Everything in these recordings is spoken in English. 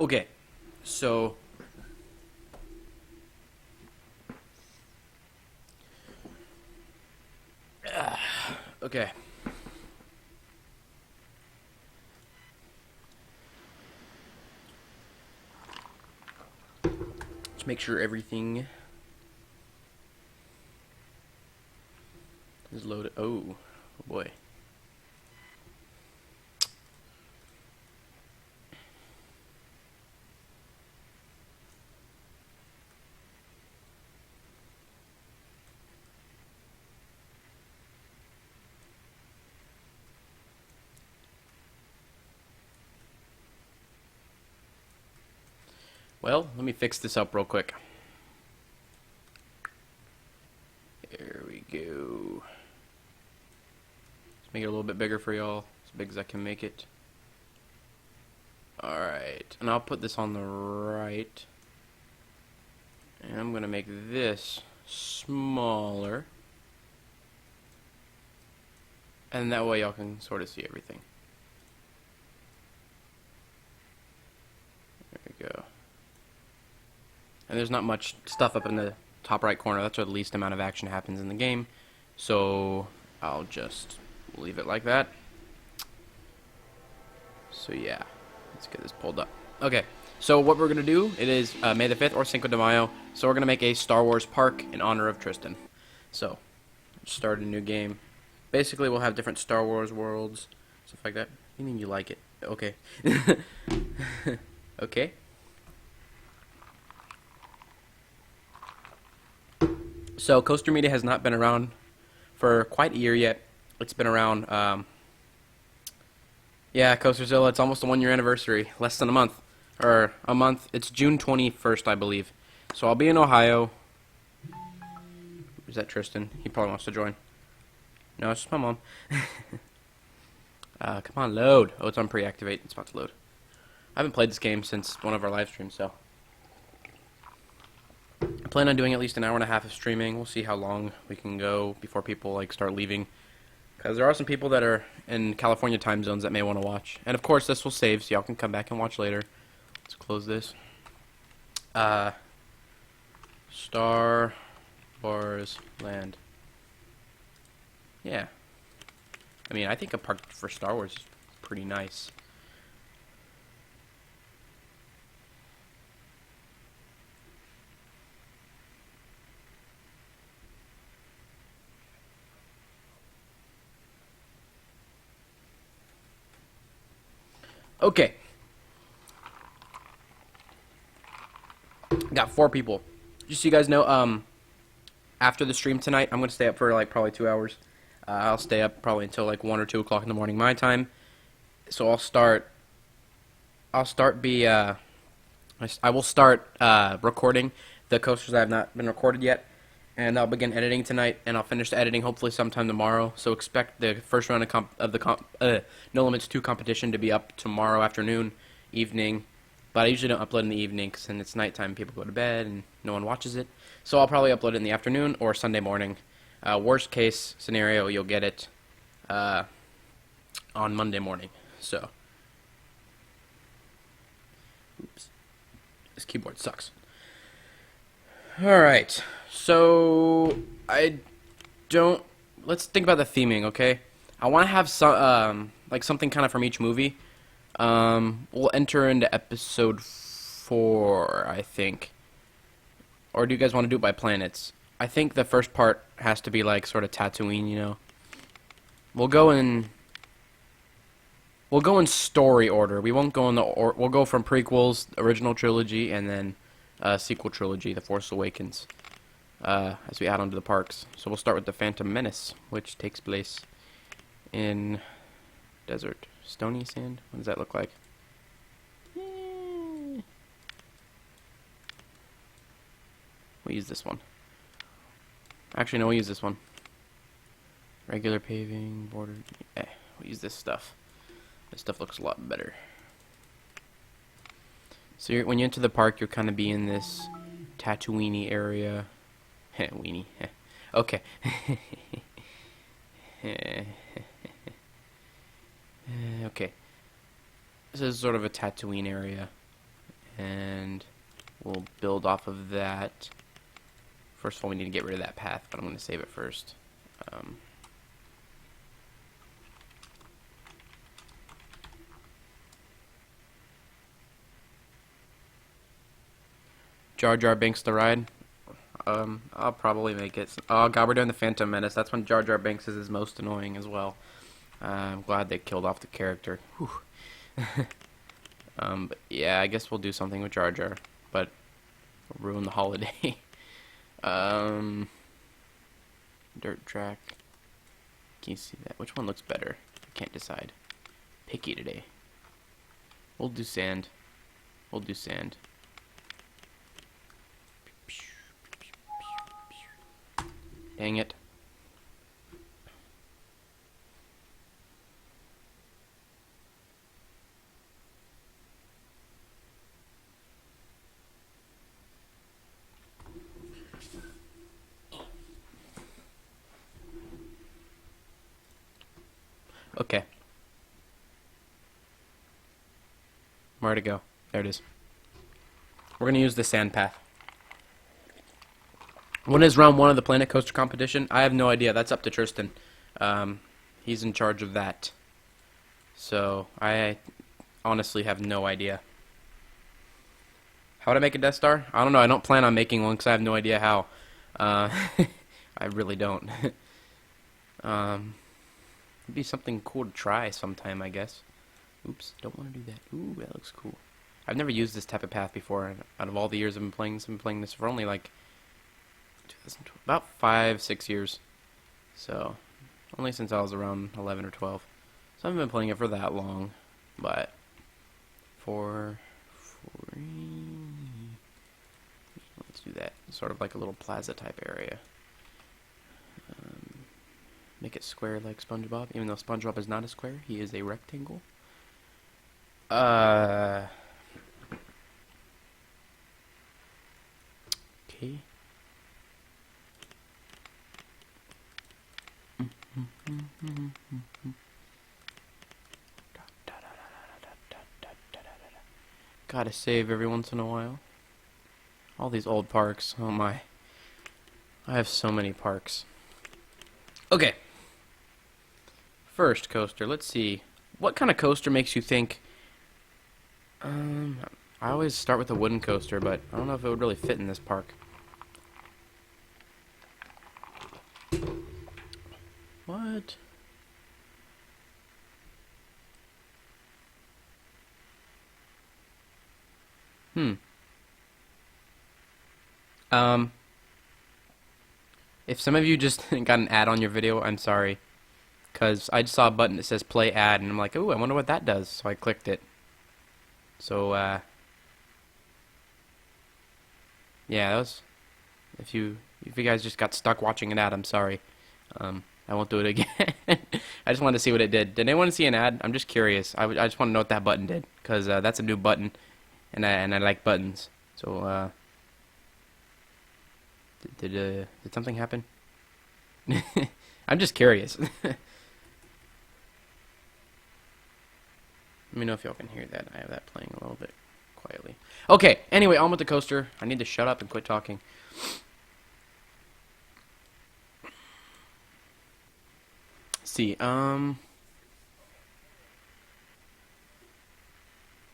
Okay, so okay. Let's make sure everything is loaded. Oh boy. Well, let me fix this up real quick. There we go. Let's make it a little bit bigger for y'all, as big as I can make it. Alright, and I'll put this on the right. And I'm going to make this smaller. And that way y'all can sort of see everything. There we go. And there's not much stuff up in the top right corner. That's where the least amount of action happens in the game. So I'll just leave it like that. So yeah, let's get this pulled up. Okay, so what we're going to do, it is May the 5th or Cinco de Mayo. So we're going to make a Star Wars park in honor of Tristan. So, start a new game. Basically, we'll have different Star Wars worlds, stuff like that. You mean you like it? Okay. Okay. So, Coaster Media has not been around for quite a year yet. It's been around, yeah, Coasterzilla, it's almost a 1-year anniversary. Less than a month. Or a month. It's June 21st, I believe. So, I'll be in Ohio. Is that Tristan? He probably wants to join. No, it's just my mom. Come on, load. Oh, it's on pre-activate. It's about to load. I haven't played this game since one of our live streams, so I plan on doing at least an hour and a half of streaming. We'll see how long we can go before people like start leaving, because there are some people that are in California time zones that may want to watch. And of course, this will save, so y'all can come back and watch later. Let's close this. Star Wars Land. Yeah. I mean, I think a park for Star Wars is pretty nice. Okay. Got 4 people. Just so you guys know, after the stream tonight, I'm going to stay up for like probably 2 hours. I'll stay up probably until like 1 or 2 o'clock in the morning my time. So I will start recording the coasters that have not been recorded yet, and I'll begin editing tonight, and I'll finish the editing hopefully sometime tomorrow. So expect the first round of the No Limits 2 competition to be up tomorrow afternoon, evening. But I usually don't upload in the evening, because then it's nighttime, people go to bed, and no one watches it. So I'll probably upload it in the afternoon or Sunday morning. Worst case scenario, you'll get it on Monday morning. So, oops, this keyboard sucks. Alright, so let's think about the theming, okay? I want to have some, like something kind of from each movie. We'll enter into episode 4, I think. Or do you guys want to do it by planets? I think the first part has to be like sort of Tatooine, you know. We'll go in story order. We won't go in we'll go from prequels, original trilogy, and then sequel trilogy, The Force Awakens, as we add on to the parks. So we'll start with The Phantom Menace, which takes place in desert. Stony sand? What does that look like? We'll use this one. Actually, no, we'll use this one. Regular paving, border. We'll use this stuff. This stuff looks a lot better. So when you enter the park, you'll kind of be in this Tatooine area. Weenie. Okay. Okay. This is sort of a Tatooine area. and we'll build off of that. First of all, we need to get rid of that path, but I'm going to save it first. Jar Jar Binks the ride. I'll probably make it. Oh god, we're doing the Phantom Menace. That's when Jar Jar Binks is his most annoying as well. I'm glad they killed off the character. But yeah, I guess we'll do something with Jar Jar, but we'll ruin the holiday. Dirt track. Can you see that? Which one looks better? I can't decide. Picky today. We'll do sand. We'll do sand. Dang it. Okay. Where to go? There it is. We're going to use the sand path. When is round 1 of the Planet Coaster competition? I have no idea. That's up to Tristan. He's in charge of that. So, I honestly have no idea. How would I make a Death Star? I don't know. I don't plan on making one because I have no idea how. I really don't. It'd be something cool to try sometime, I guess. Oops, don't want to do that. Ooh, that looks cool. I've never used this type of path before. Out of all the years I've been playing this for only like about 5-6 years. So, only since I was around 11 or 12. So I haven't been playing it for that long. But, let's do that. Sort of like a little plaza type area. Make it square like SpongeBob, even though SpongeBob is not a square, he is a rectangle. Okay. Gotta save every once in a while. All these old parks, oh my. I have so many parks. Okay. First coaster, let's see. What kind of coaster makes you think... I always start with a wooden coaster, but I don't know if it would really fit in this park. What? If some of you just got an ad on your video, I'm sorry. Because I just saw a button that says play ad, and I'm like, ooh, I wonder what that does. So I clicked it. So, yeah, that was... If you guys just got stuck watching an ad, I'm sorry. I won't do it again. I just wanted to see what it did. Did anyone see an ad? I'm just curious. I just want to know what that button did. Because that's a new button, and I like buttons. So, did something happen? I'm just curious. Let me know if y'all can hear that. I have that playing a little bit quietly. Okay, anyway, on with the coaster. I need to shut up and quit talking. Let's see,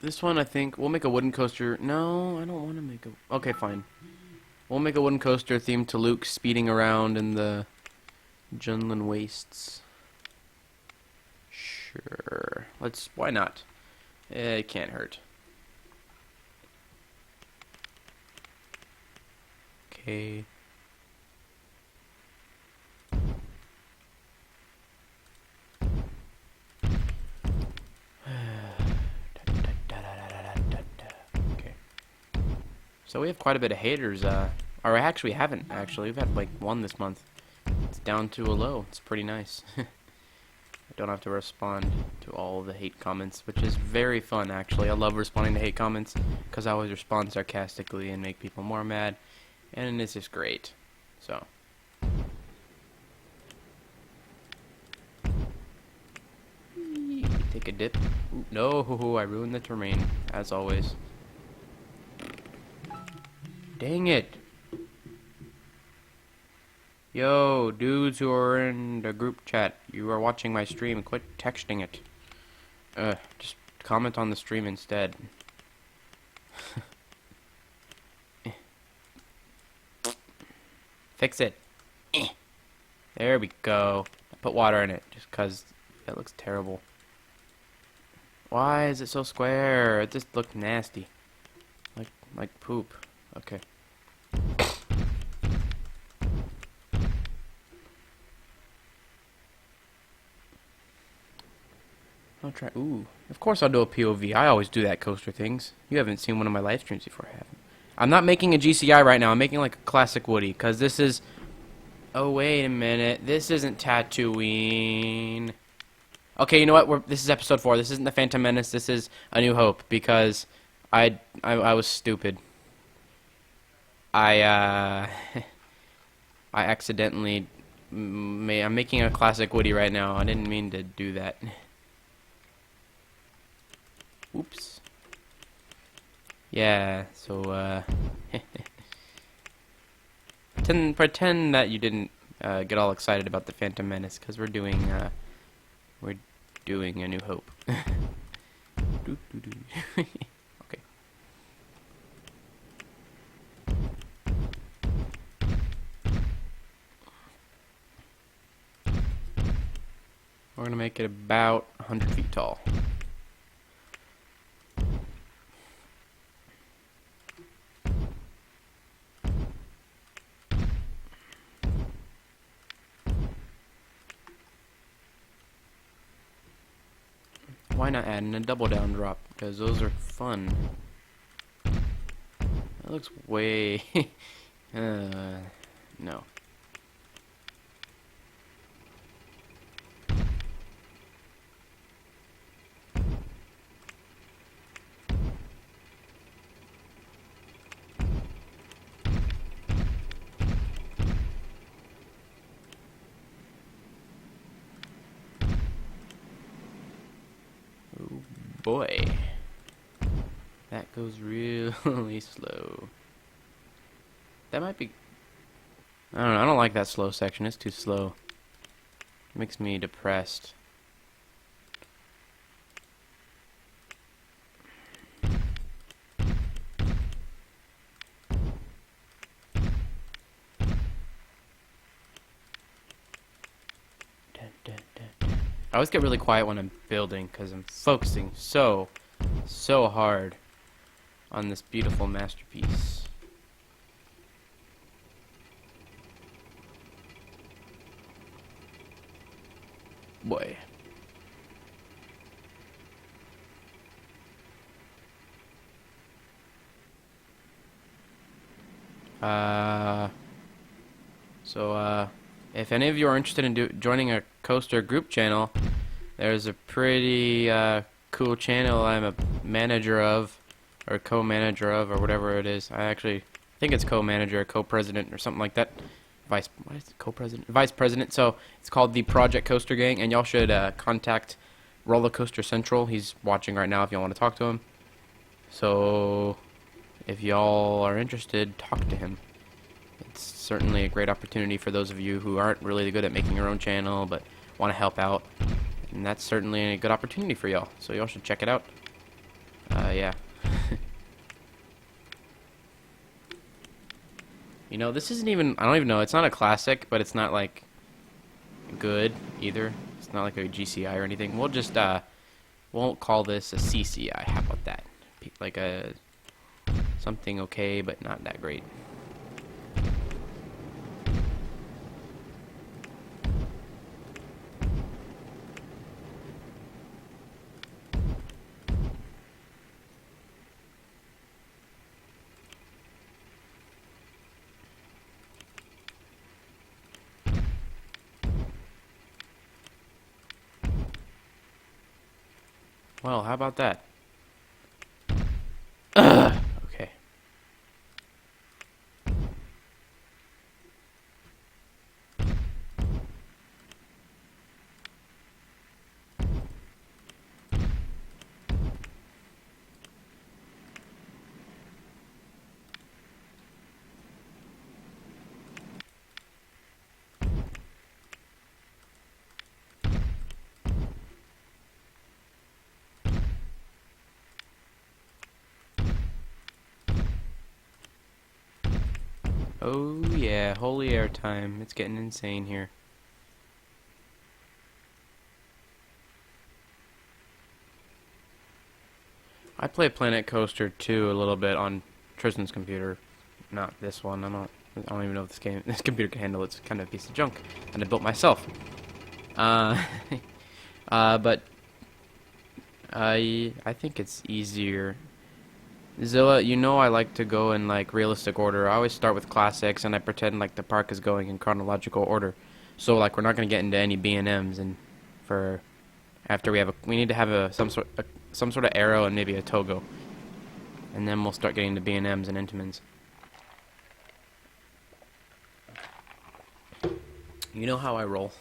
this one I think we'll make a wooden coaster. No, I don't want to make a... Okay, fine. We'll make a wooden coaster themed to Luke speeding around in the Junlin Wastes. Sure. Let's... Why not? It can't hurt. Okay. Okay. So we have quite a bit of haters, or actually we haven't, actually. We've had like one this month. It's down to a low. It's pretty nice. I don't have to respond to all the hate comments, which is very fun, actually. I love responding to hate comments, because I always respond sarcastically and make people more mad, and it's just great. So. Take a dip. Ooh, no, I ruined the terrain, as always. Dang it. Yo, dudes who are in the group chat, you are watching my stream, quit texting it. Just comment on the stream instead. Fix it. There we go. I put water in it, just cause that looks terrible. Why is it so square? It just looked nasty. Like poop. Okay. I'll try. Ooh. Of course I'll do a POV. I always do that coaster things. You haven't seen one of my live streams before, have you? I'm not making a GCI right now. I'm making like a classic Woody, because this is... Oh, wait a minute. This isn't Tatooine. Okay, you know what? This is episode 4. This isn't the Phantom Menace. This is A New Hope, because I was stupid. I accidentally... I'm making a classic Woody right now. I didn't mean to do that. Oops. Yeah, so, pretend that you didn't get all excited about the Phantom Menace, because we're doing A New Hope. Okay. We're gonna make it about 100 feet tall. Why not add in a double down drop? Because those are fun. That looks way... no. Oh boy. That goes really slow. That might be... I don't know, I don't like that slow section. It's too slow. It makes me depressed. I always get really quiet when I'm building because I'm focusing so hard on this beautiful masterpiece. Boy. If any of you are interested in joining a coaster group channel, there's a pretty cool channel I'm a manager of, or co-manager of, or whatever it is. I think it's co-manager, co-president, or something like that. What is it? Co-president? Vice president. So it's called the Project Coaster Gang, and y'all should contact Roller Coaster Central. He's watching right now if y'all want to talk to him. So if y'all are interested, talk to him. It's certainly a great opportunity for those of you who aren't really good at making your own channel but want to help out. And that's certainly a good opportunity for y'all. So y'all should check it out. Yeah. You know, this isn't even... I don't even know. It's not a classic, but it's not, like, good either. It's not like a GCI or anything. We'll just, won't call this a CCI. How about that? Like a... something okay, but not that great. Well, how about that? Okay. Oh yeah, holy air time. It's getting insane here. I play Planet Coaster 2 a little bit on Tristan's computer. Not this one. I don't even know if this computer can handle it. It's kind of a piece of junk. And I built myself. Uh, but I think it's easier. Zilla, you know I like to go in like realistic order. I always start with classics and I pretend like the park is going in chronological order. So like we're not gonna get into any B&Ms and for after we need to have some sort of arrow and maybe a togo. And then we'll start getting to B&Ms and Intamins. You know how I roll.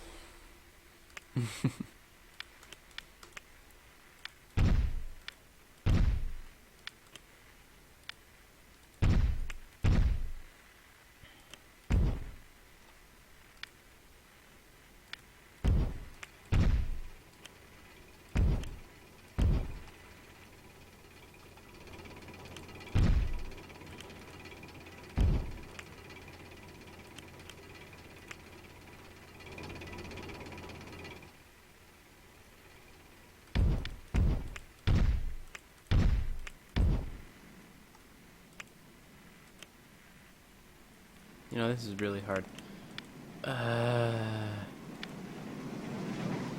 You know, this is really hard.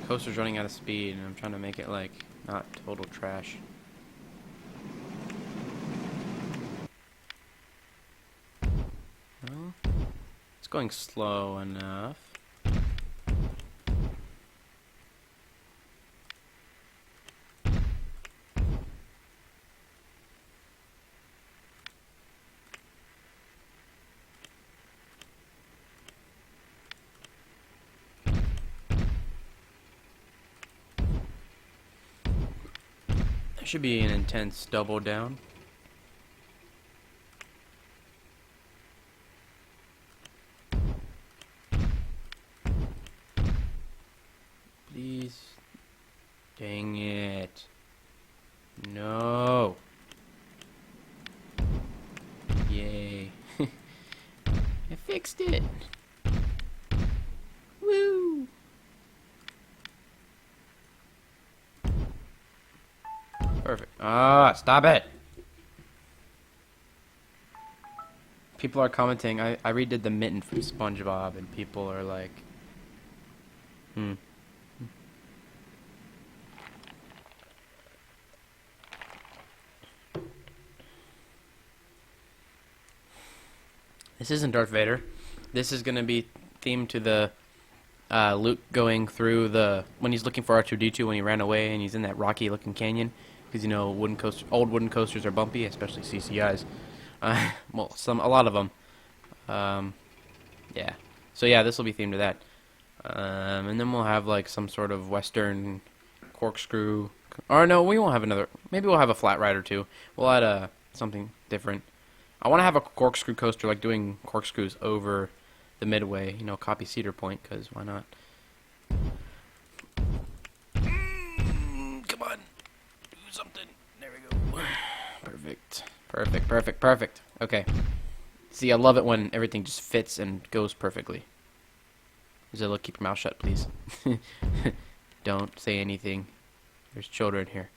Coaster's running out of speed, and I'm trying to make it, like, not total trash. Well, it's going slow enough. Should be an intense double down. Please. Dang it. No. Yay. I fixed it. Woo. Perfect. Ah, stop it! People are commenting. I redid the mitten from SpongeBob, and people are like, This isn't Darth Vader. This is gonna be themed to the Luke going through when he's looking for R2-D2 when he ran away and he's in that rocky-looking canyon. Because you know, old wooden coasters are bumpy, especially CCIs. Well, a lot of them. Yeah. So yeah, this will be themed to that. And then we'll have like some sort of Western corkscrew. Or no, we won't have another. Maybe we'll have a flat ride or two. We'll add something different. I want to have a corkscrew coaster, like doing corkscrews over the midway. You know, copy Cedar Point, because why not? Come on. Something. There we go. Perfect. Perfect, perfect, perfect. Okay. See, I love it when everything just fits and goes perfectly. Zilla, keep your mouth shut, please. Don't say anything. There's children here.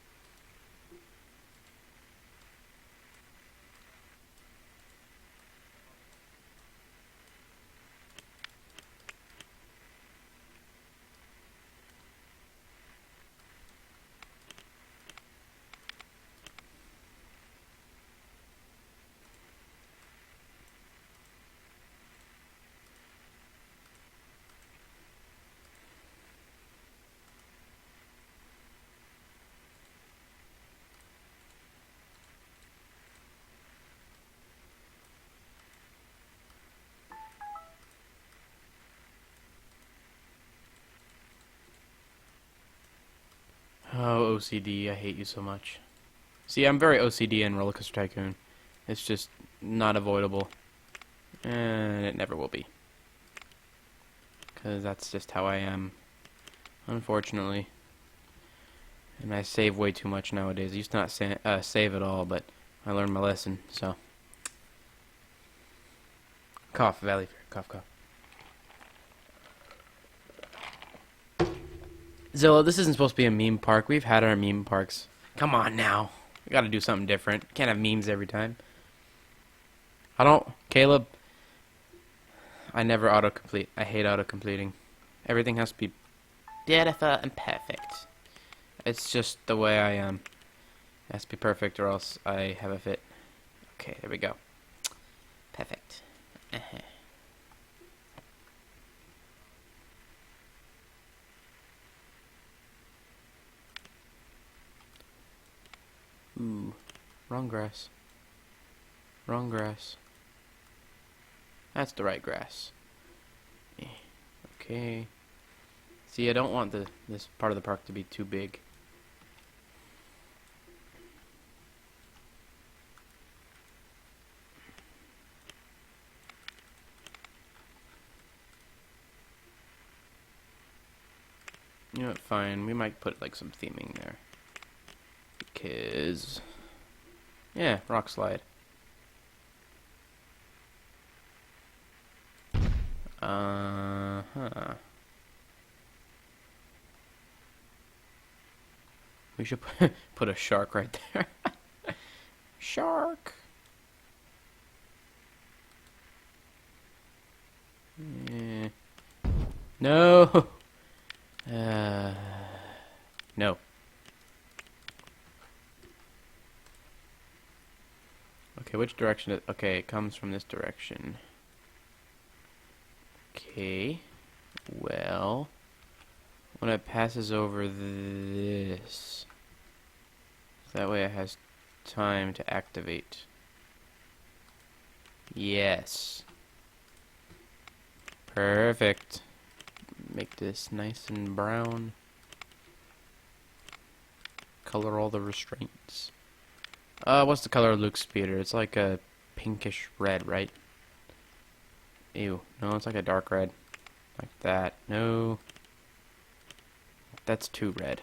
Oh, OCD, I hate you so much. See, I'm very OCD in Roller Coaster Tycoon. It's just not avoidable. And it never will be. Because that's just how I am, unfortunately. And I save way too much nowadays. I used to not save at all, but I learned my lesson, so. Cough, Valley Fair. Cough, cough. Zilla, this isn't supposed to be a meme park. We've had our meme parks. Come on now. We gotta do something different. Can't have memes every time. I don't... Caleb, I never autocomplete. I hate autocompleting. Everything has to be beautiful and perfect. It's just the way I am. It has to be perfect or else I have a fit. Okay, there we go. Perfect. Ooh, wrong grass. Wrong grass. That's the right grass. Okay. See, I don't want this part of the park to be too big. You know what, fine. We might put like some theming there. Because... yeah, rock slide. Uh-huh. We should put a shark right there. Shark! Yeah. No! No. Okay, which direction? Okay, it comes from this direction. Okay. Well, when it passes over this, that way it has time to activate. Yes. Perfect. Make this nice and brown. Color all the restraints. What's the color of Luke's speeder? It's like a pinkish red, right? Ew. No, it's like a dark red. Like that. No. That's too red.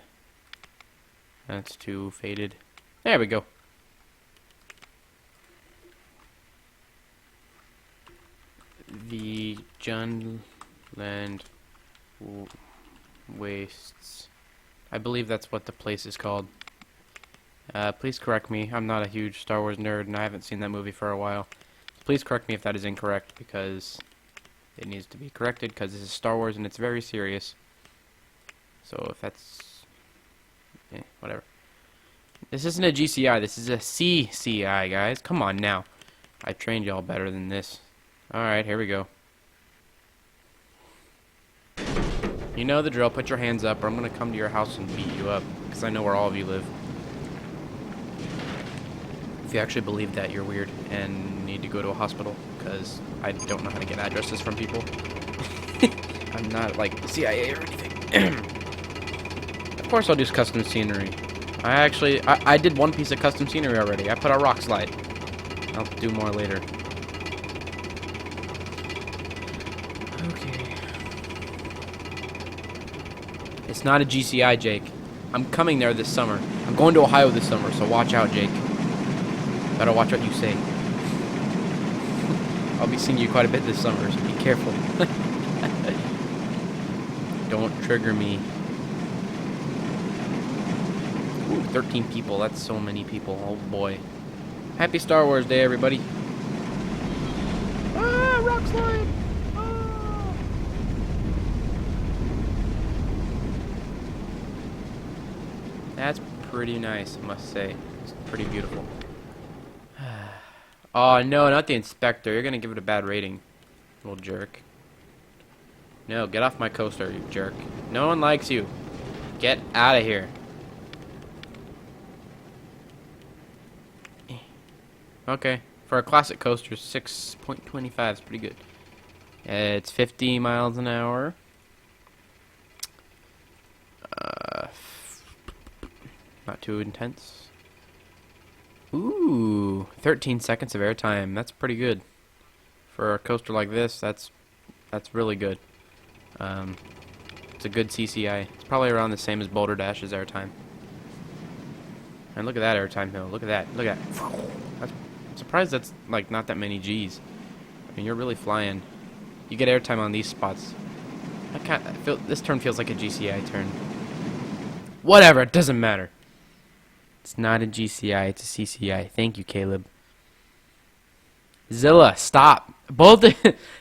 That's too faded. There we go. The Junland Wastes. I believe that's what the place is called. Please correct me. I'm not a huge Star Wars nerd, and I haven't seen that movie for a while. Please correct me if that is incorrect, because it needs to be corrected, because this is Star Wars, and it's very serious. So if that's... whatever. This isn't a GCI. This is a CCI, guys. Come on now. I trained y'all better than this. Alright, here we go. You know the drill. Put your hands up, or I'm going to come to your house and beat you up, because I know where all of you live. If you actually believe that, you're weird and need to go to a hospital, because I don't know how to get addresses from people. I'm not like the CIA or anything. Of course I'll do custom scenery. I did one piece of custom scenery already. I put a rock slide. I'll do more later. Okay. It's not a GCI, Jake. I'm coming there this summer. I'm going to Ohio this summer, so watch out, Jake. Better watch what you say. I'll be seeing you quite a bit this summer, so be careful. Don't trigger me. Ooh, 13 people. That's so many people. Oh boy. Happy Star Wars Day, everybody. Ah, rock slide. Ah. That's pretty nice, I must say. It's pretty beautiful. Oh, no, not the inspector. You're gonna give it a bad rating, little jerk. No, get off my coaster, you jerk. No one likes you. Get out of here. Okay, for a classic coaster, 6.25 is pretty good. It's 50 miles an hour. Not too intense. Ooh, 13 seconds of airtime. That's pretty good. For a coaster like this, that's really good. It's a good CCI. It's probably around the same as Boulder Dash's airtime. And look at that airtime hill. Look at that. Look at that. I'm surprised that's like not that many G's. And you're really flying. You get airtime on these spots. I feel this turn feels like a GCI turn. Whatever, it doesn't matter. It's not a GCI, it's a CCI. Thank you, Caleb. Zilla, stop. Both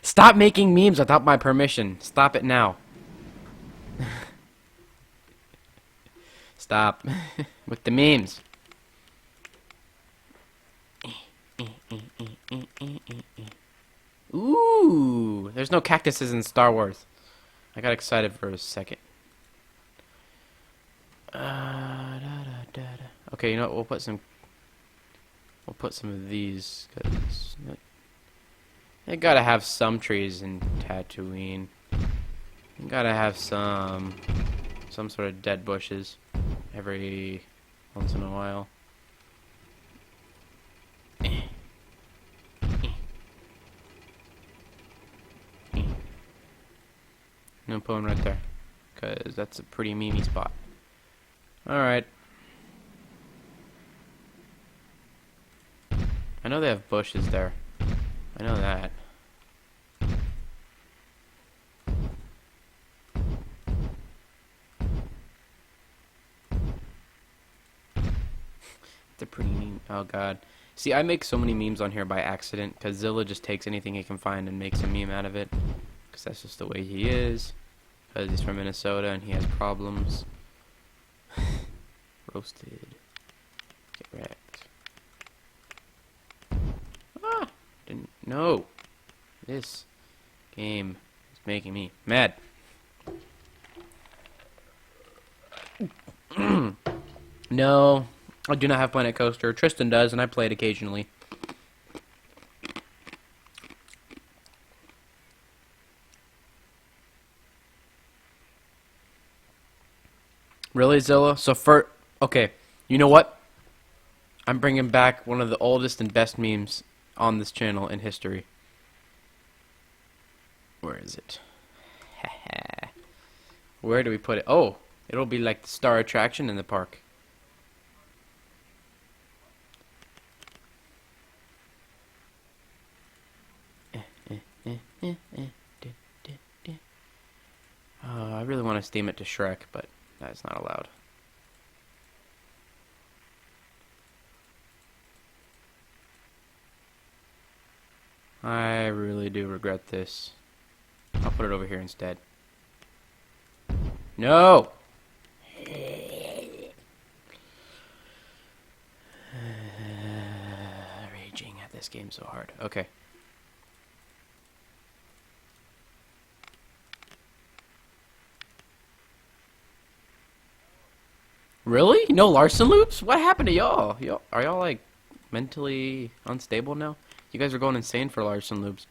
stop making memes without my permission. Stop it now. Stop with the memes. Ooh, there's no cactuses in Star Wars. I got excited for a second. Okay, you know what? We'll put some of these, cause you gotta have some trees in Tatooine. You gotta have some sort of dead bushes every once in a while. I'm putting right there, cause that's a pretty memey spot. All right. I know they have bushes there. I know that. It's a pretty meme. Oh god. See, I make so many memes on here by accident, because Zilla just takes anything he can find and makes a meme out of it. Because that's just the way he is. Because he's from Minnesota and he has problems. Roasted. Get wrecked. Ah! Didn't know. This game is making me mad. No, I do not have Planet Coaster. Tristan does, and I play it occasionally. Really, Zilla? So okay, you know what? I'm bringing back one of the oldest and best memes on this channel in history. Where is it? Where do we put it? Oh, it'll be like the star attraction in the park. I really want to steam it to Shrek, but that's not allowed. I really do regret this. I'll put it over here instead. No! Raging at this game so hard. Okay. Really? No Larson loops? What happened to y'all? Are y'all like mentally unstable now? You guys were going insane for Larson loops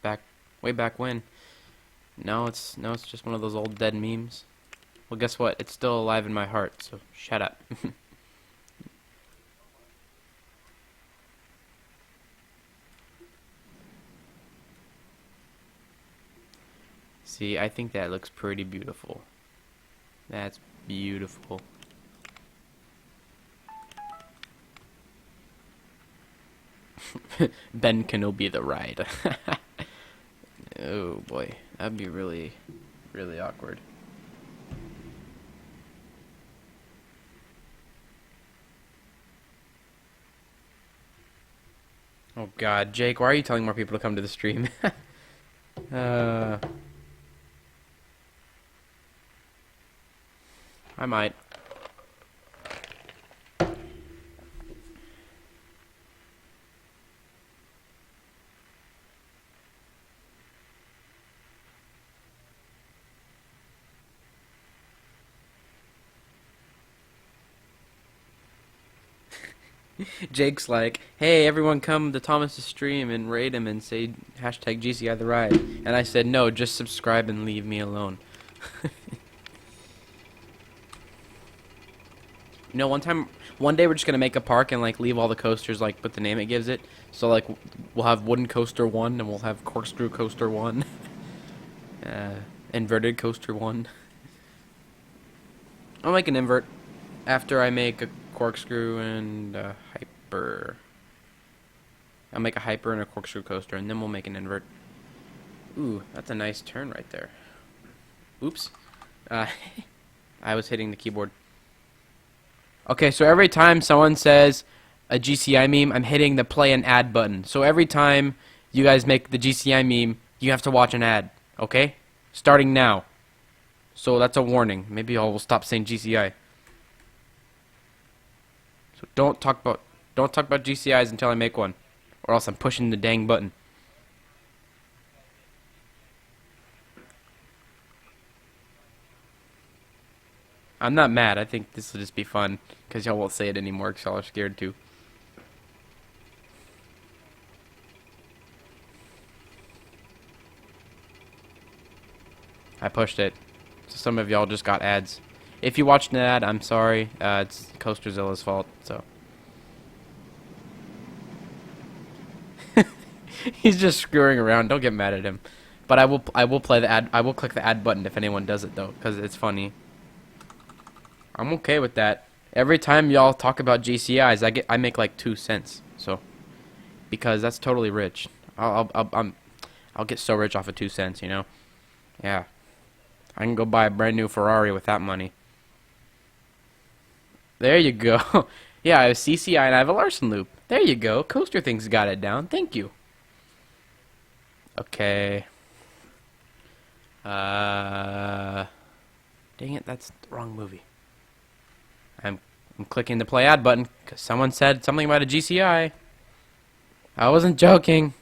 way back when. No, it's just one of those old dead memes. Well, guess what? It's still alive in my heart, so shut up. See, I think that looks pretty beautiful. That's beautiful. Ben Kenobi the ride. Oh boy, that'd be really, really awkward. Oh god, Jake, why are you telling more people to come to the stream? I might. Jake's like, hey, everyone come to Thomas's stream and raid him and say hashtag GCI the ride. And I said, no, just subscribe and leave me alone. You know, one day we're just going to make a park and like leave all the coasters like with the name it gives it. So like we'll have Wooden Coaster 1 and we'll have Corkscrew Coaster 1. Inverted Coaster 1. I'll make an invert after I make a corkscrew and a hyper. I'll make a hyper and a corkscrew coaster, and then we'll make an invert. Ooh, that's a nice turn right there. Oops. Uh, I was hitting the keyboard. Okay, so every time someone says a GCI meme, I'm hitting the play and ad button. So every time you guys make the GCI meme, you have to watch an ad. Okay? Starting now. So that's a warning. Maybe I will stop saying GCI. So don't talk about GCIs until I make one, or else I'm pushing the dang button. I'm not mad. I think this will just be fun because y'all won't say it anymore because y'all are scared to. I pushed it. So some of y'all just got ads. If you watched an ad, I'm sorry. It's Coasterzilla's fault. So he's just screwing around. Don't get mad at him. But I will play the ad. I will click the ad button if anyone does it though, because it's funny. I'm okay with that. Every time y'all talk about GCIs, I make like 2 cents. So because that's totally rich. I'll get so rich off of 2 cents. You know. Yeah. I can go buy a brand new Ferrari with that money. There you go. Yeah, I have CCI and I have a Larson loop. There you go. Coaster Things got it down. Thank you. Okay. Dang it, that's the wrong movie. I'm clicking the play ad button because someone said something about a GCI. I wasn't joking.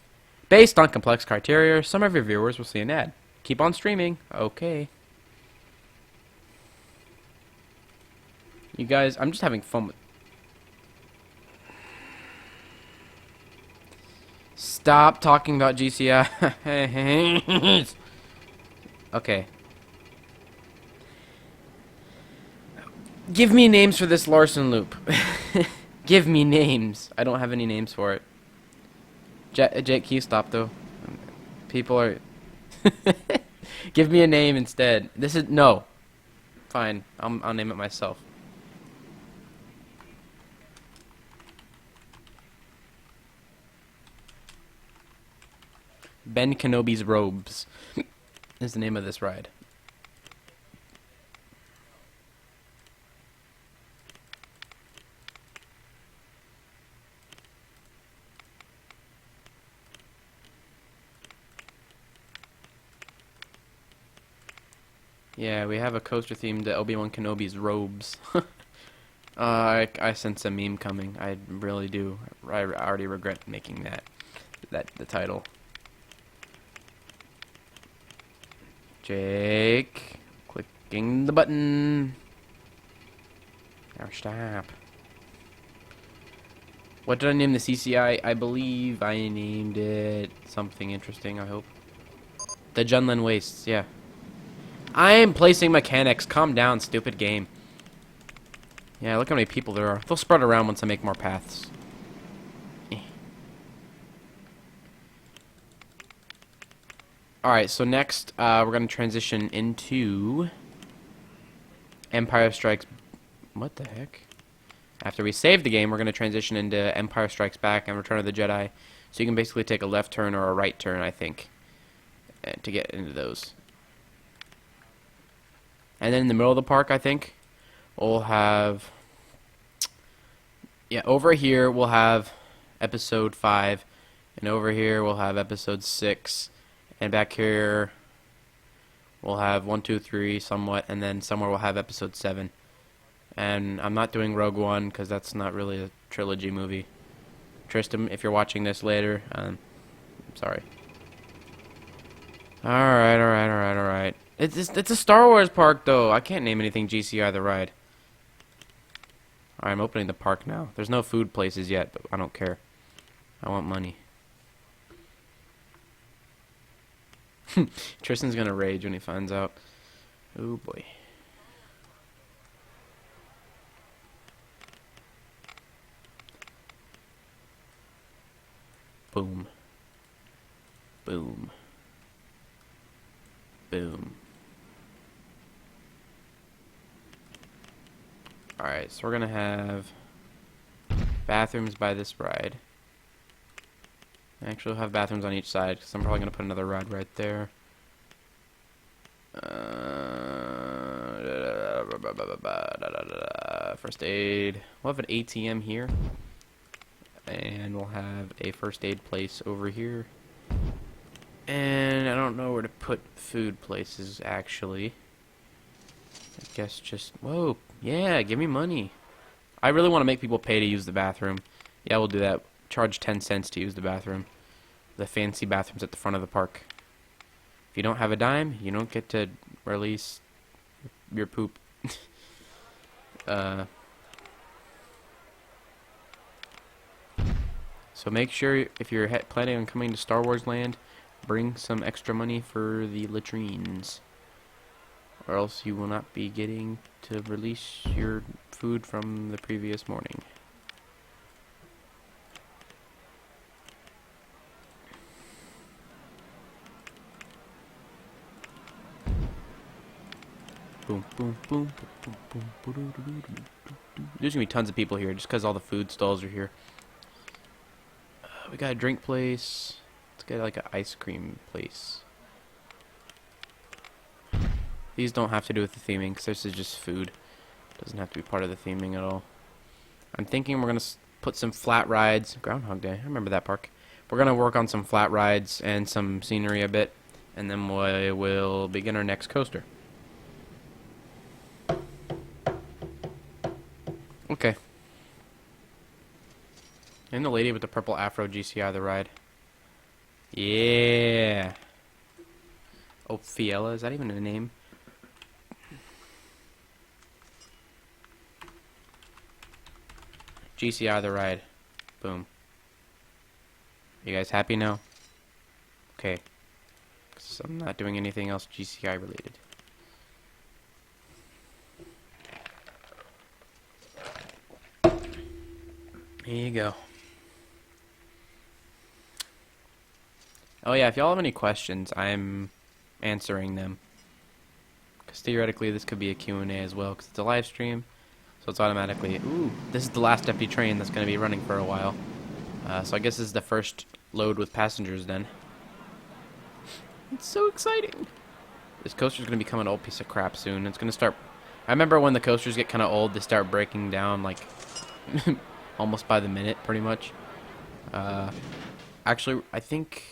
Based on complex criteria, some of your viewers will see an ad. Keep on streaming. Okay. You guys, I'm just having fun with... Stop talking about GCI. Okay. Give me names for this Larson loop. Give me names. I don't have any names for it. Jake, can you stop though? People are... Give me a name instead. This is... No. Fine. I'll name it myself. Ben Kenobi's Robes is the name of this ride. Yeah, we have a coaster themed Obi-Wan Kenobi's Robes. I sense a meme coming. I really do. I already regret making the title. Jake, clicking the button. Now stop. What did I name the CCI? I believe I named it something interesting, I hope. The Junlin Wastes, yeah. I am placing mechanics. Calm down, stupid game. Yeah, look how many people there are. They'll spread around once I make more paths. Alright, so next we're going to transition into Empire Strikes... What the heck? After we save the game, we're going to transition into Empire Strikes Back and Return of the Jedi. So you can basically take a left turn or a right turn, I think, to get into those. And then in the middle of the park, I think, we'll have... Yeah, over here we'll have Episode 5, and over here we'll have Episode 6. And back here, we'll have 1, 2, 3, somewhat, and then somewhere we'll have Episode 7. And I'm not doing Rogue One, because that's not really a trilogy movie. Tristan, if you're watching this later, I'm sorry. Alright. It's a Star Wars park, though. I can't name anything GCI the ride. Alright, I'm opening the park now. There's no food places yet, but I don't care. I want money. Tristan's gonna rage when he finds out. Oh boy. Boom. Boom. Boom. Alright, so we're gonna have bathrooms by this ride. Actually, we'll have bathrooms on each side, because I'm probably going to put another rod right there. First aid. We'll have an ATM here. And we'll have a first aid place over here. And I don't know where to put food places, actually. I guess just... Whoa, yeah, give me money. I really want to make people pay to use the bathroom. Yeah, we'll do that. Charge 10 cents to use the bathroom. The fancy bathrooms at the front of the park. If you don't have a dime, you don't get to release your poop. So make sure, if you're planning on coming to Star Wars Land, bring some extra money for the latrines. Or else you will not be getting to release your food from the previous morning. Boom, boom, boom, boom, boom, boom, boom. There's gonna be tons of people here just because all the food stalls are here. We got a drink place. Let's get like an ice cream place. These don't have to do with the theming because this is just food. Doesn't have to be part of the theming at all. I'm thinking we're gonna put some flat rides. Groundhog Day. I remember that park. We're gonna work on some flat rides and some scenery a bit, and then we will begin our next coaster. Okay. And the lady with the purple afro GCI the ride. Yeah. Oh, Fiella, is that even a name? GCI the ride. Boom. You guys happy now? Okay. 'Cause I'm not doing anything else GCI related. Here you go. Oh yeah, if y'all have any questions, I'm answering them. Because theoretically this could be a Q&A as well, because it's a live stream. So it's automatically... Ooh, this is the last empty train that's going to be running for a while. So I guess this is the first load with passengers then. It's so exciting. This coaster's going to become an old piece of crap soon. It's going to start... I remember when the coasters get kind of old, they start breaking down like... almost by the minute, pretty much. Actually, I think...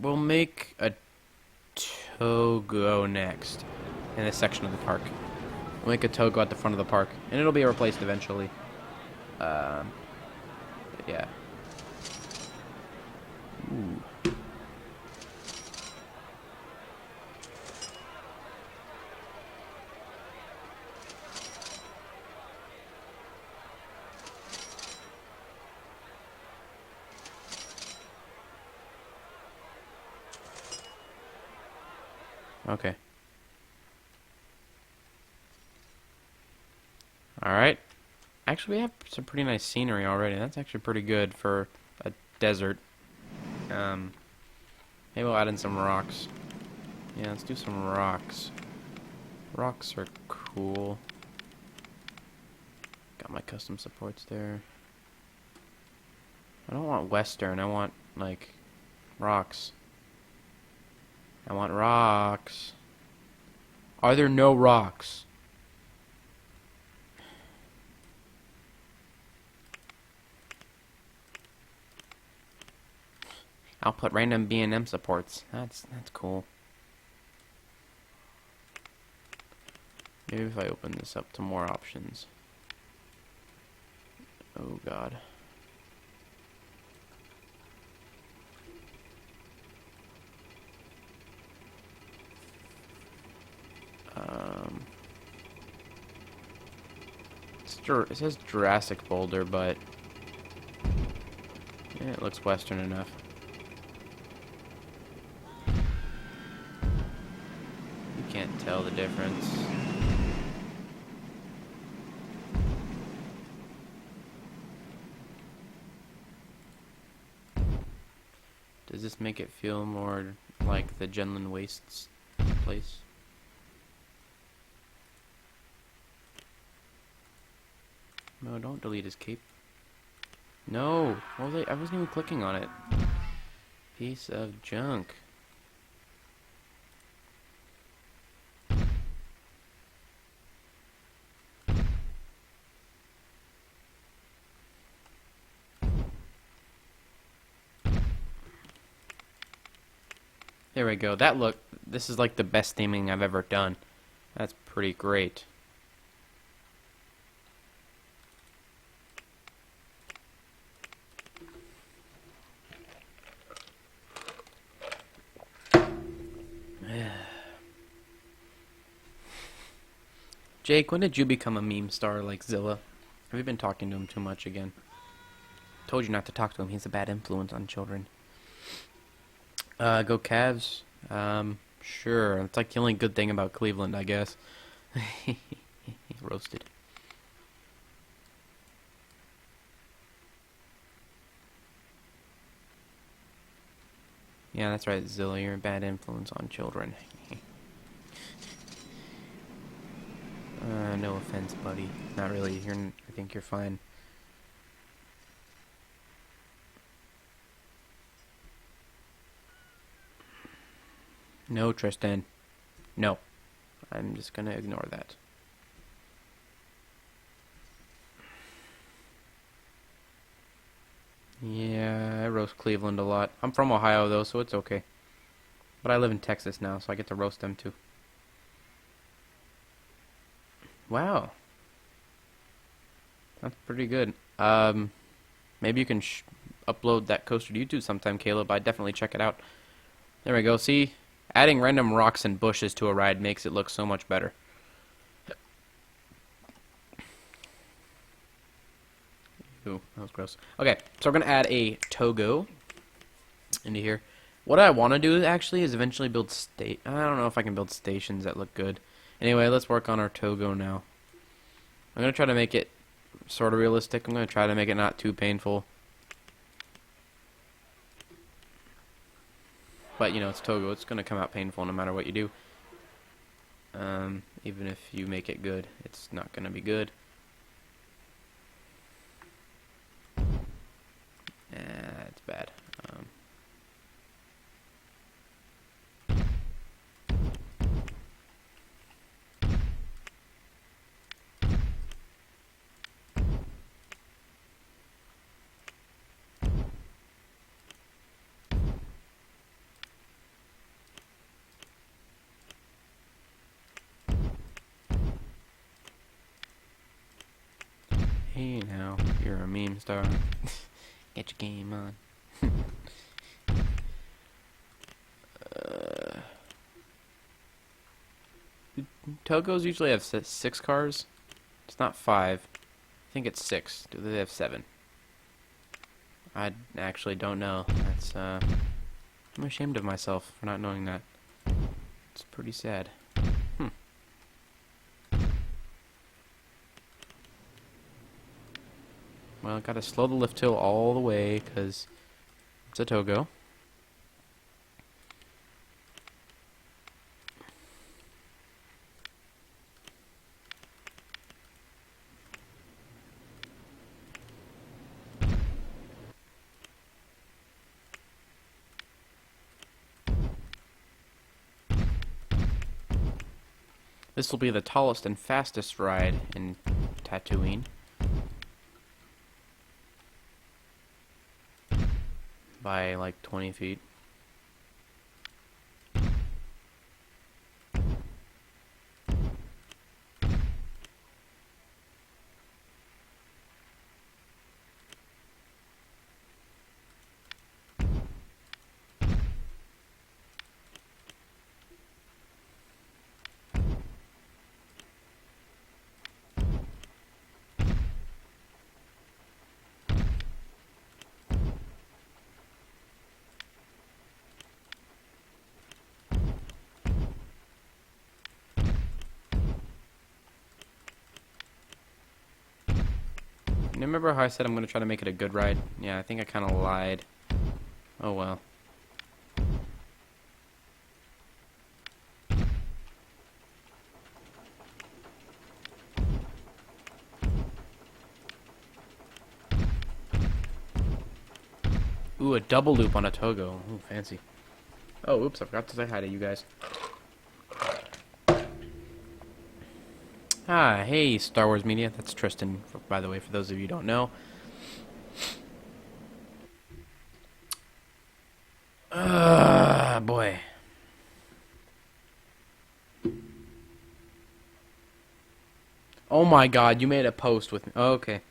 we'll make a Togo next in this section of the park. We'll make a Togo at the front of the park, and it'll be replaced eventually. Yeah. Ooh. Okay. Alright. Actually, we have some pretty nice scenery already. That's actually pretty good for a desert. Maybe we'll add in some rocks. Yeah, let's do some rocks. Rocks are cool. Got my custom supports there. I don't want western. I want, like, rocks. I want rocks. Are there no rocks? I'll put random B&M supports. That's cool. Maybe if I open this up to more options. Oh god. It says Jurassic Boulder, but yeah, it looks Western enough. You can't tell the difference. Does this make it feel more like the Genlin Wastes place? No, don't delete his cape. No. What was I wasn't even clicking on it. Piece of junk. There we go. This is like the best theming I've ever done. That's pretty great. Jake, when did you become a meme star like Zilla? Have you been talking to him too much again? Told you not to talk to him. He's a bad influence on children. Go Cavs. Sure. It's like the only good thing about Cleveland, I guess. Roasted. Yeah, that's right, Zilla. You're a bad influence on children. No offense, buddy. Not really. I think you're fine. No, Tristan. No. I'm just gonna ignore that. Yeah, I roast Cleveland a lot. I'm from Ohio, though, so it's okay. But I live in Texas now, so I get to roast them, too. Wow. That's pretty good. Maybe you can upload that coaster to YouTube sometime, Caleb. I'd definitely check it out. There we go. See? Adding random rocks and bushes to a ride makes it look so much better. Ooh, that was gross. Okay, so we're going to add a Togo into here. What I want to do actually is eventually build I don't know if I can build stations that look good. Anyway, let's work on our Togo now. I'm going to try to make it sort of realistic. I'm going to try to make it not too painful. But, you know, it's Togo. It's going to come out painful no matter what you do. Even if you make it good, it's not going to be good. It's bad. Hey now, you're a meme star. Get your game on. Togos usually have 6 cars. It's not 5. I think it's 6. Do they have 7? I actually don't know. That's I'm ashamed of myself for not knowing that. It's pretty sad. Well, gotta slow the lift hill all the way, because it's a Togo. This will be the tallest and fastest ride in Tatooine. By like 20 feet. You remember how I said I'm going to try to make it a good ride? Yeah, I think I kind of lied. Oh well. Ooh, a double loop on a Togo. Ooh, fancy. Oh, oops, I forgot to say hi to you guys. Ah, hey, Star Wars Media. That's Tristan, by the way, for those of you who don't know. Boy. Oh my god, you made a post with me. Oh, okay.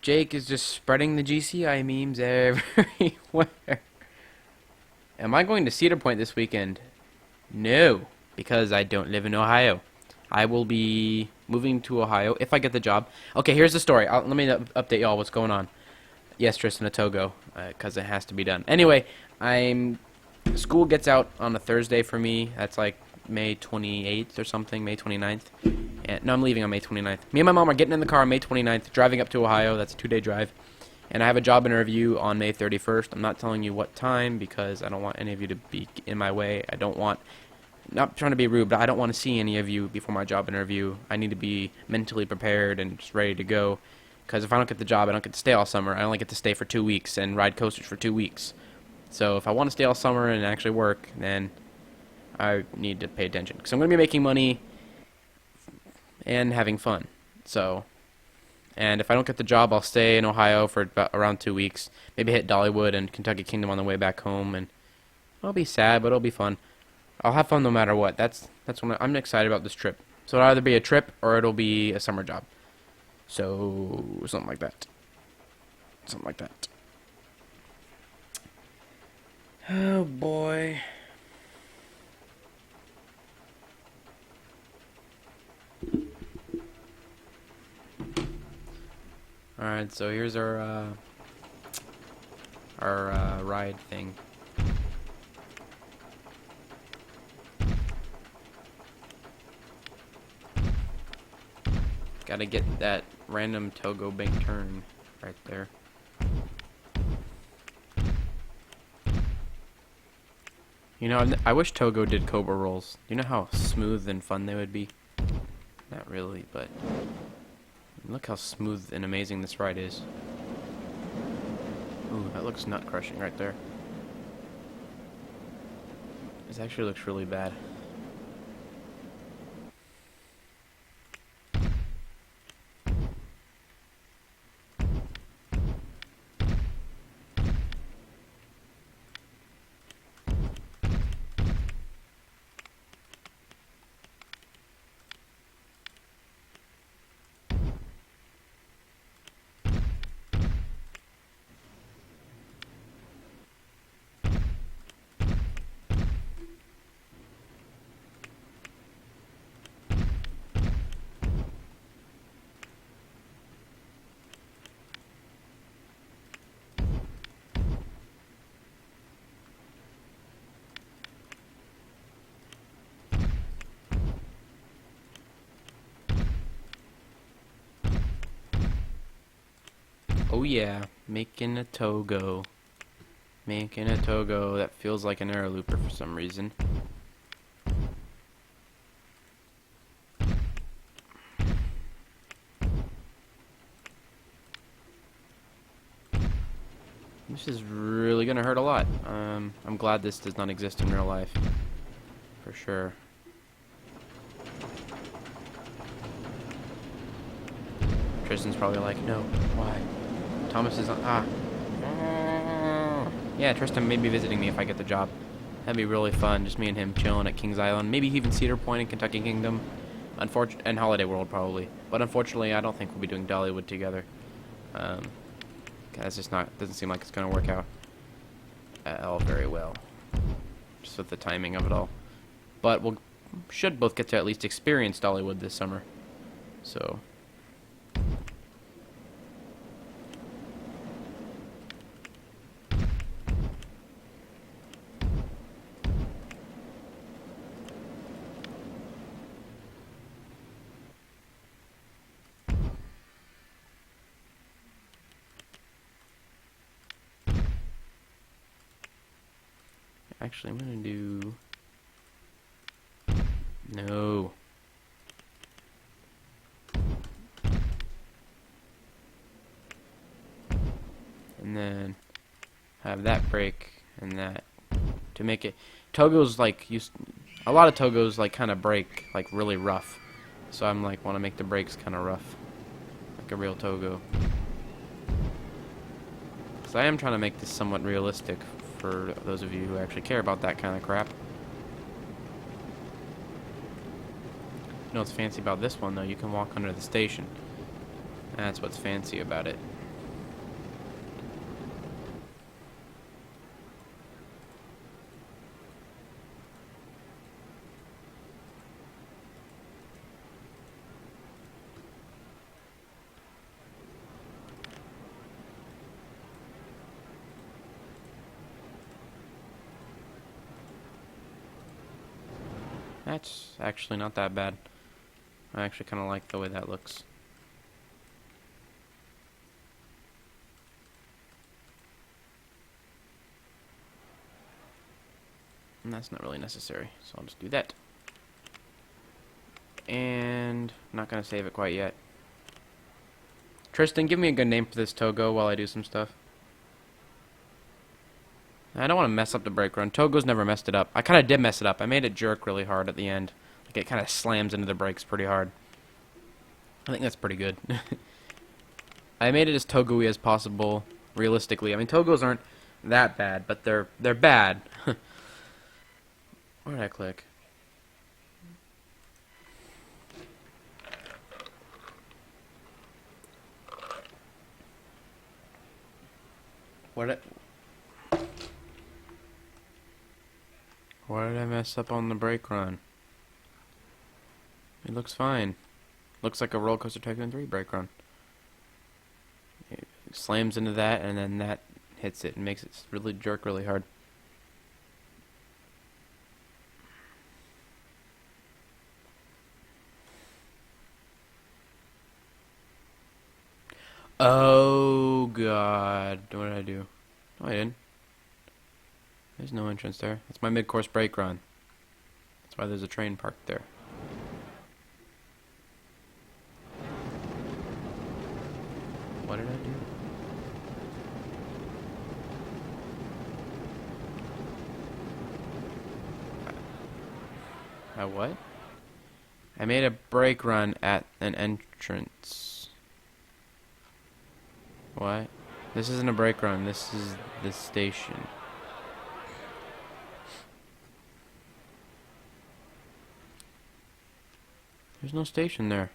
Jake is just spreading the GCI memes everywhere. Am I going to Cedar Point this weekend? No, because I don't live in Ohio. I will be moving to Ohio if I get the job. Okay, here's the story. Let me update y'all what's going on. Yes, Tristan, a Togo, because it has to be done. Anyway, school gets out on a Thursday for me. That's like May 28th or something, May 29th. And, no, I'm leaving on May 29th. Me and my mom are getting in the car on May 29th, driving up to Ohio. That's a 2-day drive. And I have a job interview on May 31st. I'm not telling you what time because I don't want any of you to be in my way. I don't want, not trying to be rude, but I don't want to see any of you before my job interview. I need to be mentally prepared and just ready to go. Because if I don't get the job, I don't get to stay all summer. I only get to stay for 2 weeks and ride coasters for 2 weeks. So if I want to stay all summer and actually work, then I need to pay attention. Because I'm going to be making money and having fun. So, and if I don't get the job, I'll stay in Ohio for about around 2 weeks. Maybe hit Dollywood and Kentucky Kingdom on the way back home. And I'll be sad, but it'll be fun. I'll have fun no matter what. That's when I'm excited about this trip. So it'll either be a trip or it'll be a summer job. So, something like that. Something like that. Oh, boy. Alright, so here's our ride thing. Gotta get that random Togo bank turn right there. You know, I wish Togo did Cobra rolls. You know how smooth and fun they would be? Not really, but look how smooth and amazing this ride is. Ooh, that looks nut crushing right there. This actually looks really bad. Oh yeah, making a Togo. Making a Togo that feels like an air looper for some reason. This is really gonna hurt a lot. I'm glad this does not exist in real life. For sure. Tristan's probably like, no, why? Thomas is on, yeah, Tristan may be visiting me if I get the job. That'd be really fun, just me and him chilling at Kings Island. Maybe even Cedar Point and Kentucky Kingdom. And Holiday World, probably. But unfortunately, I don't think we'll be doing Dollywood together. That's just not, doesn't seem like it's going to work out at all very well. Just with the timing of it all. But we should both get to at least experience Dollywood this summer. So... Actually, I'm gonna do... No. And then have that brake and that to make it. Togos like a lot of Togos like kind of brake like really rough, so I'm like want to make the brakes kind of rough, like a real Togo. Because I am trying to make this somewhat realistic for those of you who actually care about that kind of crap. You know what's fancy about this one though? You can walk under the station. That's what's fancy about it. That's actually not that bad. I actually kind of like the way that looks. And that's not really necessary, so I'll just do that. And I'm not going to save it quite yet. Tristan, give me a good name for this Togo while I do some stuff. I don't want to mess up the brake run. Togo's never messed it up. I kind of did mess it up. I made it jerk really hard at the end. Like it kind of slams into the brakes pretty hard. I think that's pretty good. I made it as Togo-y as possible, realistically. I mean, Togos aren't that bad, but they're bad. Where did I click? Why did I mess up on the brake run? It looks fine. Looks like a Roller Coaster Tycoon 3 brake run. It slams into that, and then that hits it and makes it really jerk really hard. Oh god, what did I do? No, I didn't. There's no entrance there. That's my mid-course brake run. That's why there's a train parked there. What did I do? What? I made a brake run at an entrance. What? This isn't a brake run. This is the station. There's no station there.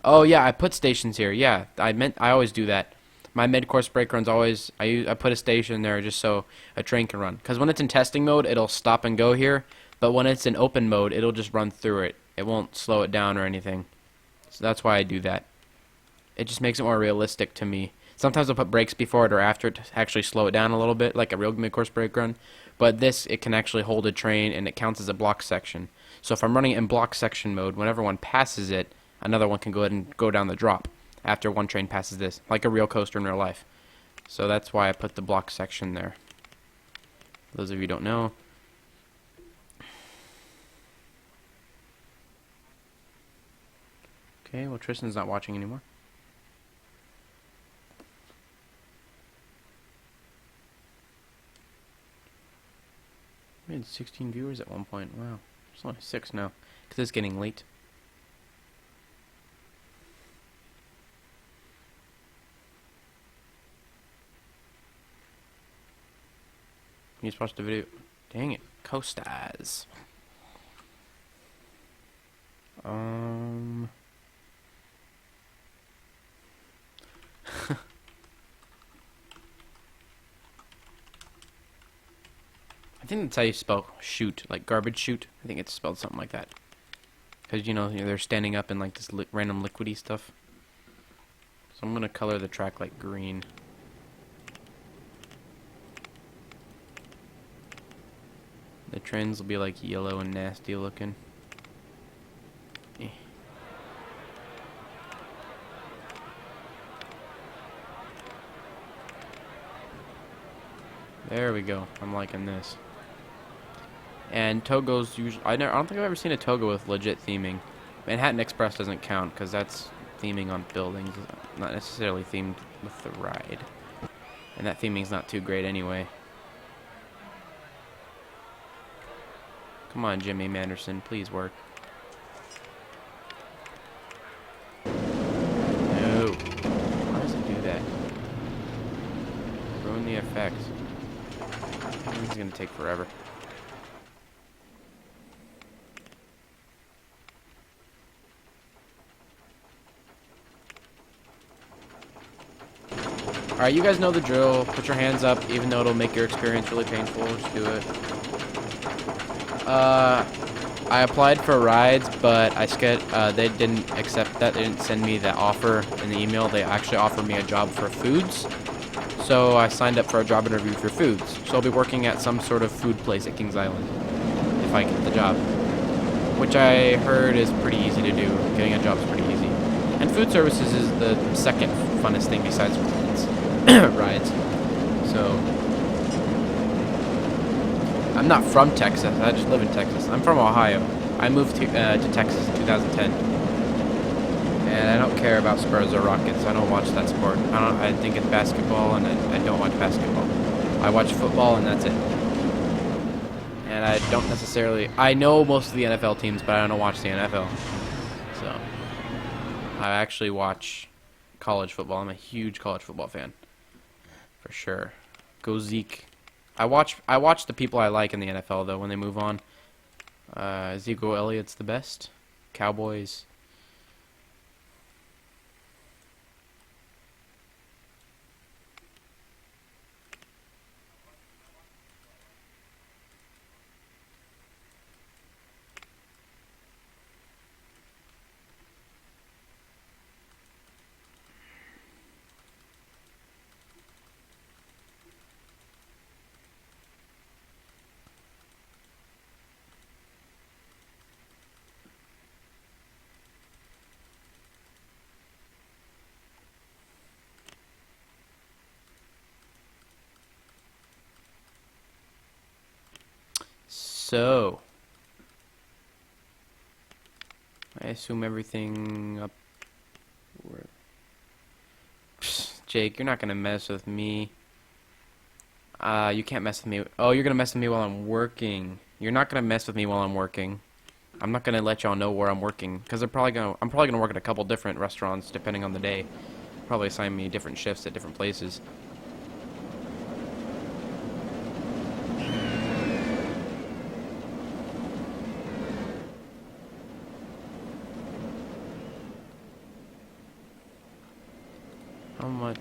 Oh yeah, I put stations here. Yeah, I always do that. My mid-course brake runs always I put a station there just so a train can run. Because when it's in testing mode, it'll stop and go here. But when it's in open mode, it'll just run through it. It won't slow it down or anything. So that's why I do that. It just makes it more realistic to me. Sometimes I'll put brakes before it or after it to actually slow it down a little bit, like a real mid-course brake run. But this, it can actually hold a train, and it counts as a block section. So if I'm running it in block section mode, whenever one passes it, another one can go ahead and go down the drop after one train passes this, like a real coaster in real life. So that's why I put the block section there. For those of you who don't know. Okay, well Tristan's not watching anymore. We had 16 viewers at one point. Wow. There's only 6 now. Because it's getting late. You just watched the video. Dang it. Coasters. I think that's how you spell shoot, like garbage chute. I think it's spelled something like that. Because, you know, they're standing up in like this random liquidy stuff. So I'm going to color the track like green. The trains will be like yellow and nasty looking. There we go. I'm liking this. And Togos usually, I don't think I've ever seen a Togo with legit theming. Manhattan Express doesn't count because that's theming on buildings, not necessarily themed with the ride. And that theming's not too great anyway. Come on, Jimmy Manderson, please work. No. Why does it do that? Ruin the effects. This is gonna take forever. Alright, you guys know the drill. Put your hands up, even though it'll make your experience really painful. Just do it. I applied for rides, but they didn't accept that. They didn't send me the offer in the email. They actually offered me a job for foods. So I signed up for a job interview for foods. So I'll be working at some sort of food place at Kings Island if I get the job. Which I heard is pretty easy to do. Getting a job is pretty easy. And food services is the second funnest thing besides rides. So I'm not from Texas. I just live in Texas. I'm from Ohio. I moved to Texas in 2010, and I don't care about Spurs or Rockets. I don't watch that sport. I think it's basketball, and I don't watch basketball. I watch football, and that's it. And I don't necessarily. I know most of the NFL teams, but I don't watch the NFL. So I actually watch college football. I'm a huge college football fan, for sure. Go Zeke. I watch the people I like in the NFL though when they move on. Ezekiel Elliott's the best. Cowboys. So, I assume everything up. Psst, Jake, you're not gonna mess with me. You can't mess with me. Oh, you're gonna mess with me while I'm working. You're not gonna mess with me while I'm working. I'm not gonna let y'all know where I'm working because I'm probably gonna work at a couple different restaurants depending on the day. Probably assign me different shifts at different places. How much?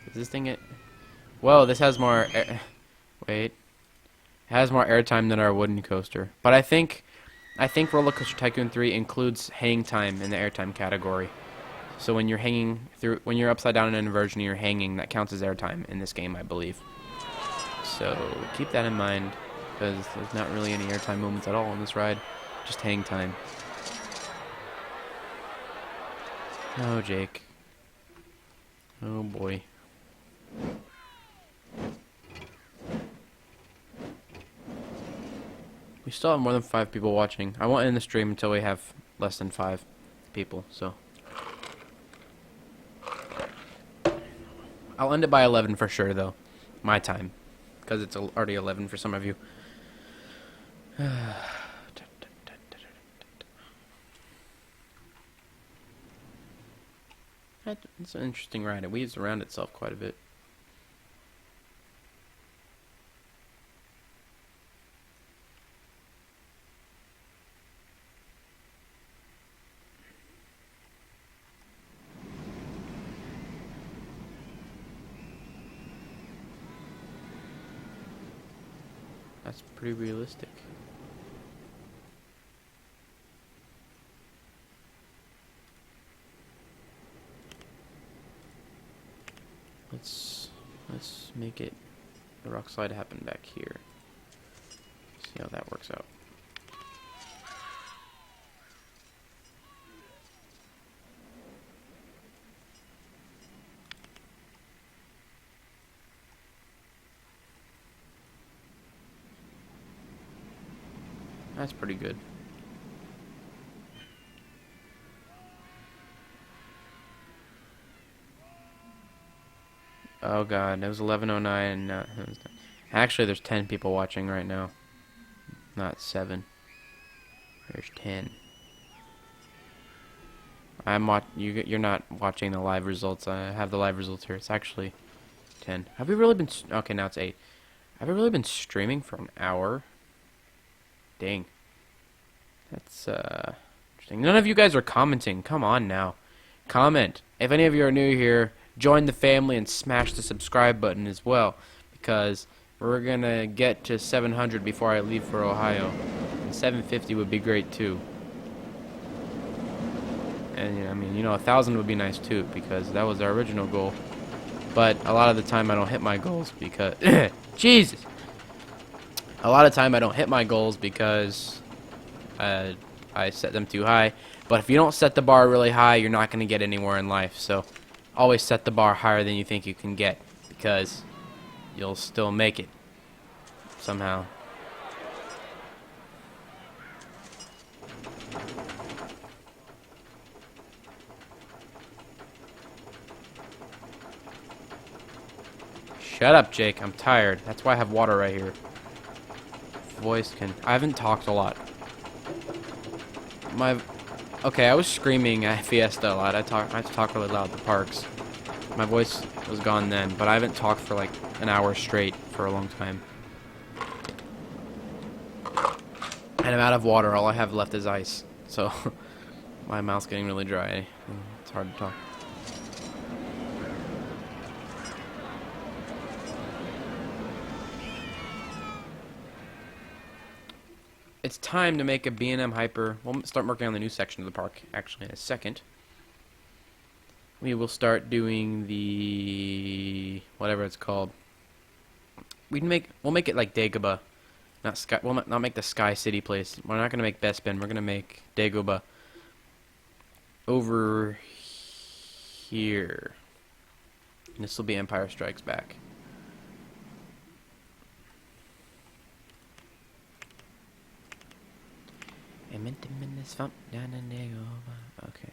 Is this thing it? Whoa, this has more. Wait, it has more airtime than our wooden coaster. But I think Roller Coaster Tycoon 3 includes hang time in the airtime category. So when you're when you're upside down in an inversion, and you're hanging. That counts as airtime in this game, I believe. So keep that in mind, because there's not really any airtime moments at all on this ride. Just hang time. Oh, Jake. Oh, boy. We still have more than 5 people watching. I won't end the stream until we have less than 5 people, so. I'll end it by 11 for sure, though. My time. Because it's already 11 for some of you. It's an interesting ride. It weaves around itself quite a bit. That's pretty realistic. Let's make it the rock slide happen back here. See how that works out. That's pretty good. Oh god, it was 11:09 and actually there's 10 people watching right now. Not 7. There's 10. You're not watching the live results. I have the live results here. It's actually 10. Have we really been okay, now it's 8. Have we really been streaming for an hour? Dang. That's interesting. None of you guys are commenting. Come on now. Comment. If any of you are new here, join the family and smash the subscribe button as well, because we're gonna get to 700 before I leave for Ohio, and 750 would be great too. And I mean, 1,000 would be nice too, because that was our original goal. But a lot of the time I don't hit my goals because Jesus. A lot of time I don't hit my goals because I set them too high. But if you don't set the bar really high, you're not going to get anywhere in life. So always set the bar higher than you think you can get, because you'll still make it somehow. Shut up, Jake. I'm tired. That's why I have water right here. I haven't talked a lot. Okay, I was screaming at Fiesta a lot. I talk really loud at the parks. My voice was gone then, but I haven't talked for like an hour straight for a long time. And I'm out of water. All I have left is ice. So my mouth's getting really dry. It's hard to talk. It's time to make a B&M Hyper. We'll start working on the new section of the park, actually, in a second. We will start doing the whatever it's called. We'll make it like Dagobah, not Sky. We'll not make the Sky City place. We're not gonna make Bespin. We're gonna make Dagobah over here. And this will be Empire Strikes Back. Okay.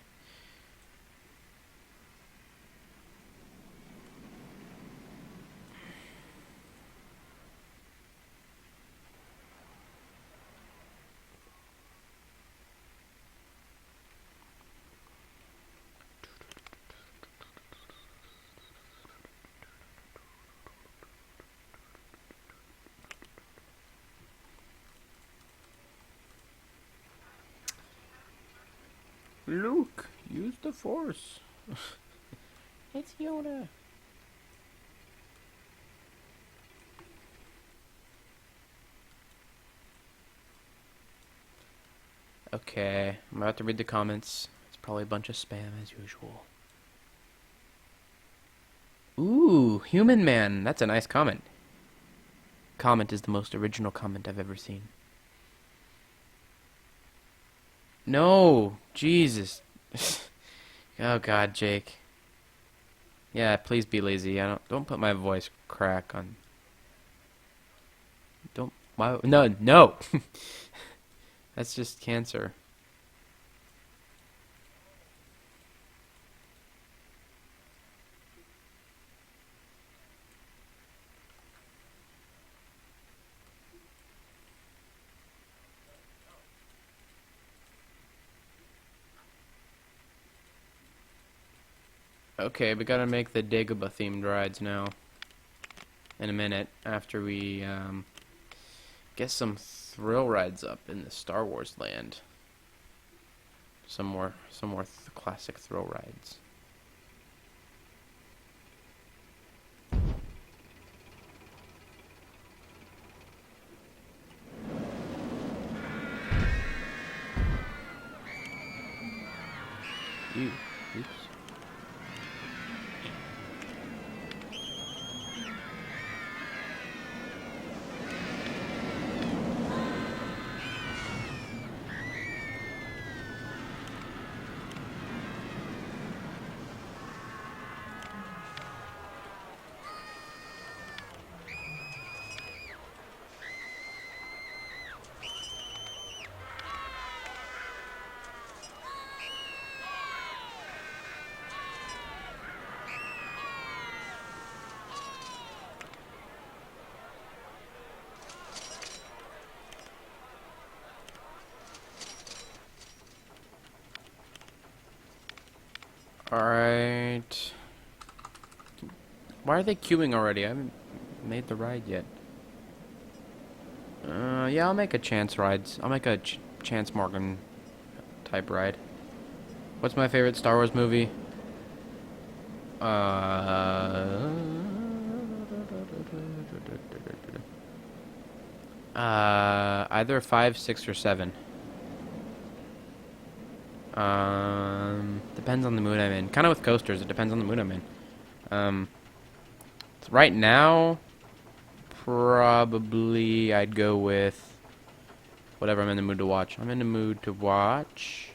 Luke, use the Force. It's Yoda. Okay, I'm about to read the comments. It's probably a bunch of spam as usual. Ooh, Human Man. That's a nice comment. Comment is the most original comment I've ever seen. No, Jesus. Oh God, Jake. Yeah, please be lazy. Don't put my voice crack on. No. That's just cancer. Okay, we gotta make the Dagobah themed rides now. In a minute, after we get some thrill rides up in the Star Wars land. Some more classic thrill rides. Ew. Oops. Alright. Why are they queuing already? I haven't made the ride yet. Yeah, I'll make a chance ride. I'll make a Chance Morgan type ride. What's my favorite Star Wars movie? Either 5, 6, or 7. Depends on the mood I'm in. Kind of with coasters, it depends on the mood I'm in. Right now, probably I'd go with whatever I'm in the mood to watch. I'm in the mood to watch.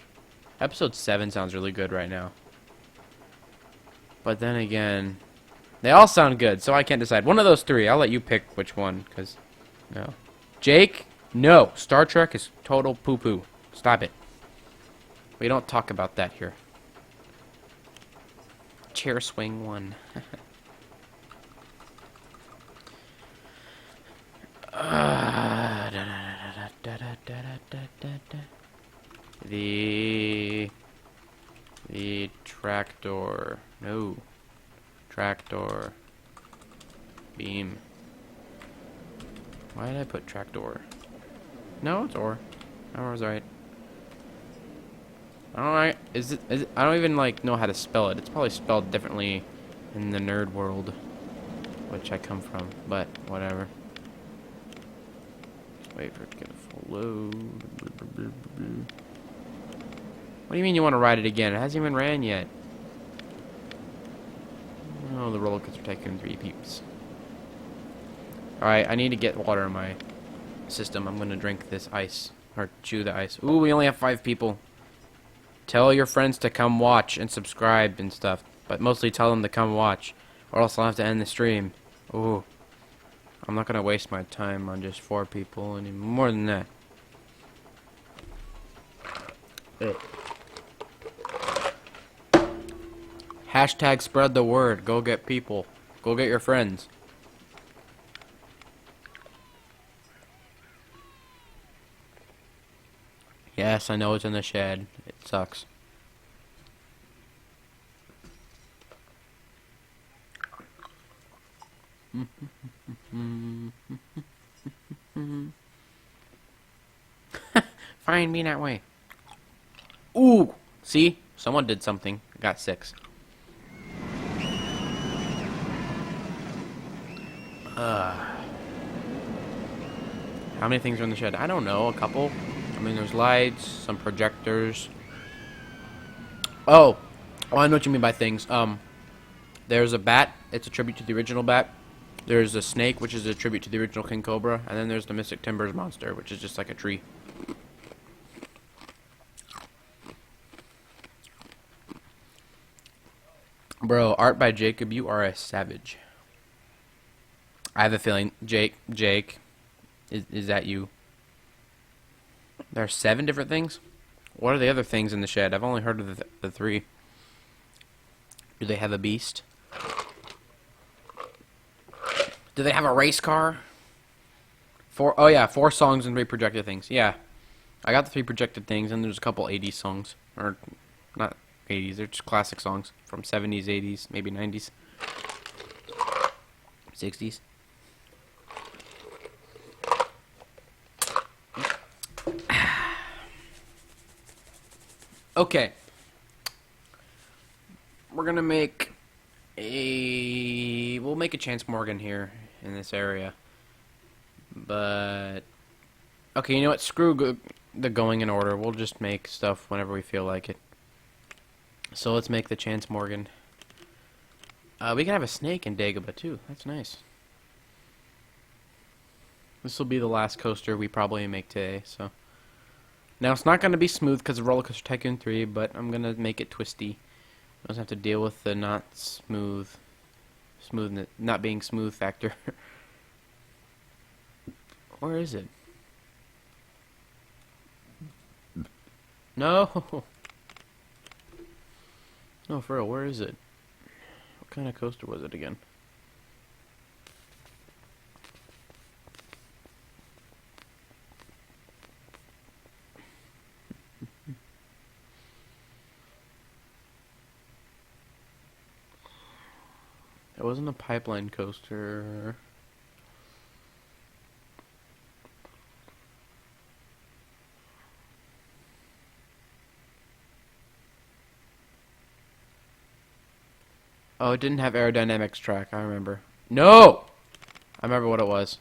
Episode 7 sounds really good right now. But then again, they all sound good, so I can't decide. One of those three. I'll let you pick which one, because, no. Jake, no. Star Trek is total poo-poo. Stop it. We don't talk about that here. Chair swing 1. The tractor. No. Tractor. Beam. Why did I put tractor? No, it's ore. I was right. I don't know. Is it? I don't even like know how to spell it. It's probably spelled differently in the nerd world, which I come from. But whatever. Wait for it to get a full load. What do you mean you want to ride it again? It hasn't even ran yet. Oh, the roller coaster Tycoon 3 peeps. Alright, I need to get water in my system. I'm gonna drink this ice. Or chew the ice. Ooh, we only have 5 people. Tell your friends to come watch and subscribe and stuff. But mostly tell them to come watch. Or else I'll have to end the stream. Ooh. I'm not gonna waste my time on just 4 people any more than that. Hey. Hashtag spread the word. Go get people. Go get your friends. Yes, I know it's in the shed. It sucks. Find me that way. Ooh! See? Someone did something. I got 6. How many things are in the shed? I don't know. A couple. I mean, there's lights, some projectors. Oh, I know what you mean by things. There's a bat. It's a tribute to the original bat. There's a snake, which is a tribute to the original King Cobra. And then there's the Mystic Timbers monster, which is just like a tree. Bro, art by Jacob, you are a savage. I have a feeling, Jake, is that you? There are 7 different things? What are the other things in the shed? I've only heard of the 3. Do they have a beast? Do they have a race car? 4, oh yeah, 4 songs and 3 projected things. Yeah. I got the 3 projected things, and there's a couple 80s songs. Or, not 80s, they're just classic songs. From 70s, 80s, maybe 90s. 60s. Okay. We're gonna make we'll make a Chance Morgan here in this area. But okay, you know what? Screw the going in order. We'll just make stuff whenever we feel like it. So let's make the Chance Morgan. We can have a snake in Dagobah too. That's nice. This will be the last coaster we probably make today, so. Now, it's not going to be smooth because of Roller Coaster Tycoon 3, but I'm going to make it twisty. I don't have to deal with the not being smooth factor. Where is it? No! No, for real, where is it? What kind of coaster was it again? It wasn't a pipeline coaster. Oh, it didn't have aerodynamics track. I remember. No! I remember what it was.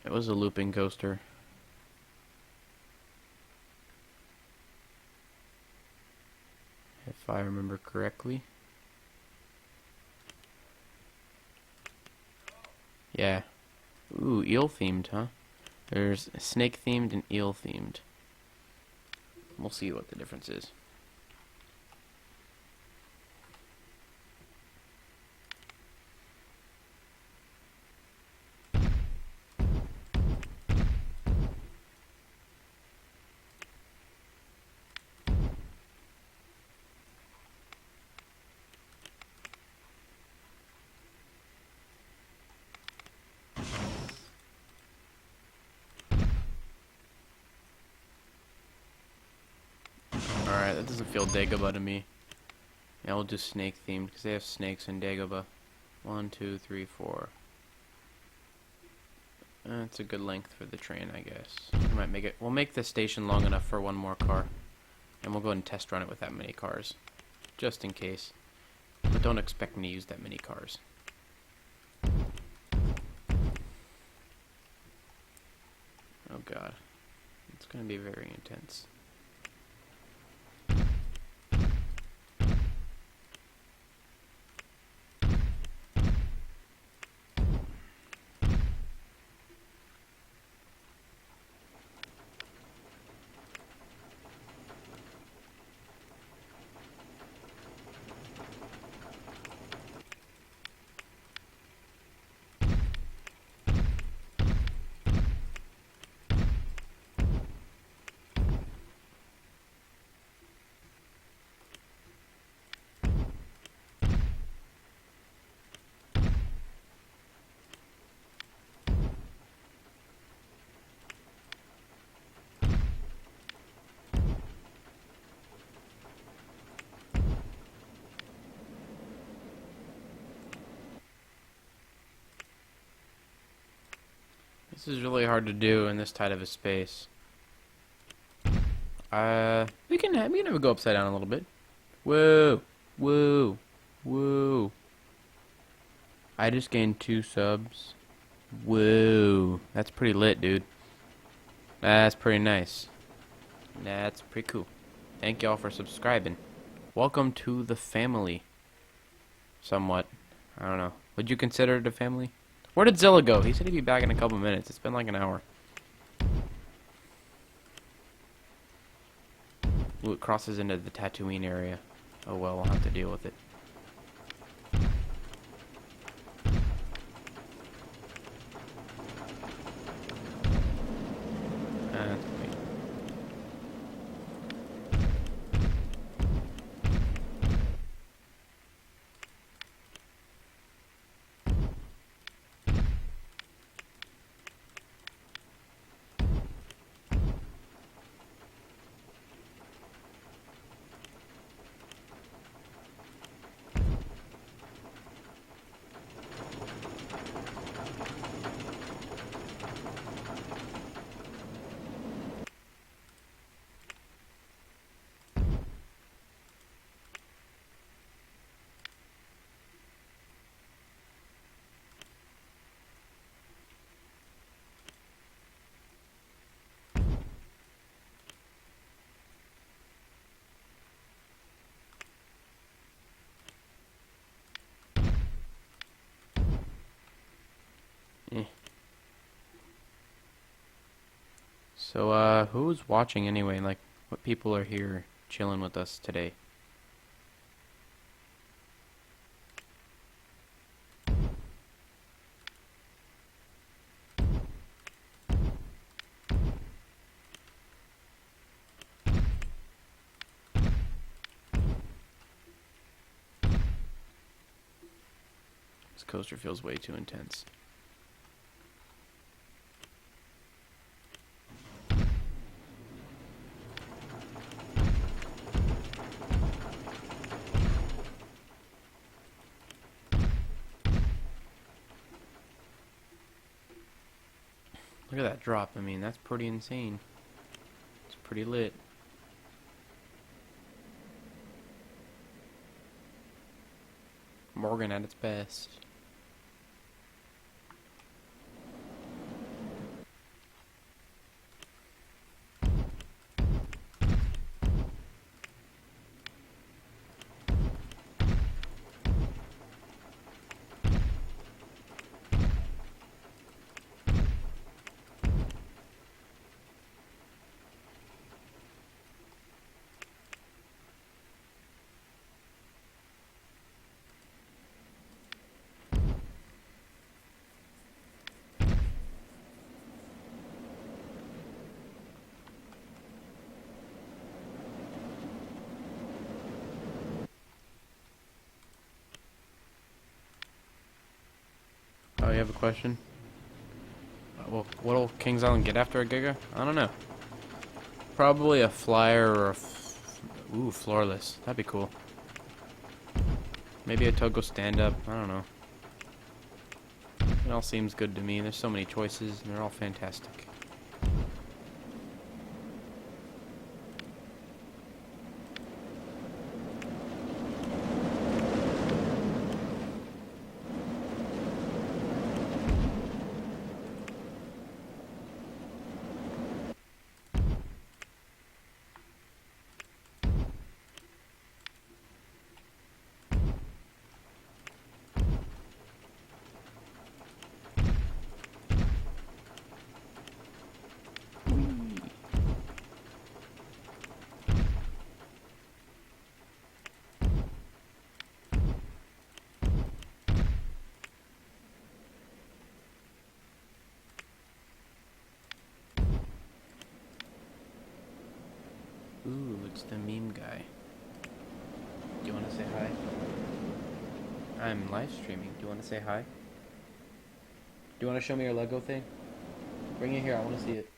It was a looping coaster. If I remember correctly. Yeah. Ooh, eel themed, huh? There's snake themed and eel themed. We'll see what the difference is. Alright, that doesn't feel Dagobah to me. Yeah, we'll do snake themed because they have snakes in Dagobah. 1, 2, 3, 4. That's a good length for the train, I guess. We might make it. We'll make the station long enough for one more car, and we'll go ahead and test run it with that many cars, just in case. But don't expect me to use that many cars. Oh god, it's gonna be very intense. This is really hard to do in this tight of a space. We can have it go upside down a little bit. Whoa, whoa, whoa! I just gained 2 subs. Whoa, that's pretty lit, dude. That's pretty nice. That's pretty cool. Thank y'all for subscribing. Welcome to the family. Somewhat. I don't know. Would you consider it a family? Where did Zilla go? He said he'd be back in a couple minutes. It's been like an hour. Ooh, it crosses into the Tatooine area. Oh well, I'll have to deal with it. That's me. So, who's watching anyway? Like, what people are here chilling with us today? This coaster feels way too intense. Look at that drop. I mean, that's pretty insane. It's pretty lit. Morgan at its best. Oh, you have a question? Well, what'll Kings Island get after a Giga? I don't know. Probably a flyer or a ooh, floorless. That'd be cool. Maybe a Togo stand-up. I don't know. It all seems good to me. There's so many choices, and they're all fantastic. Ooh, it's the meme guy. Do you want to say hi? I'm live streaming. Do you want to say hi? Do you want to show me your Lego thing? Bring it here. I want to see it.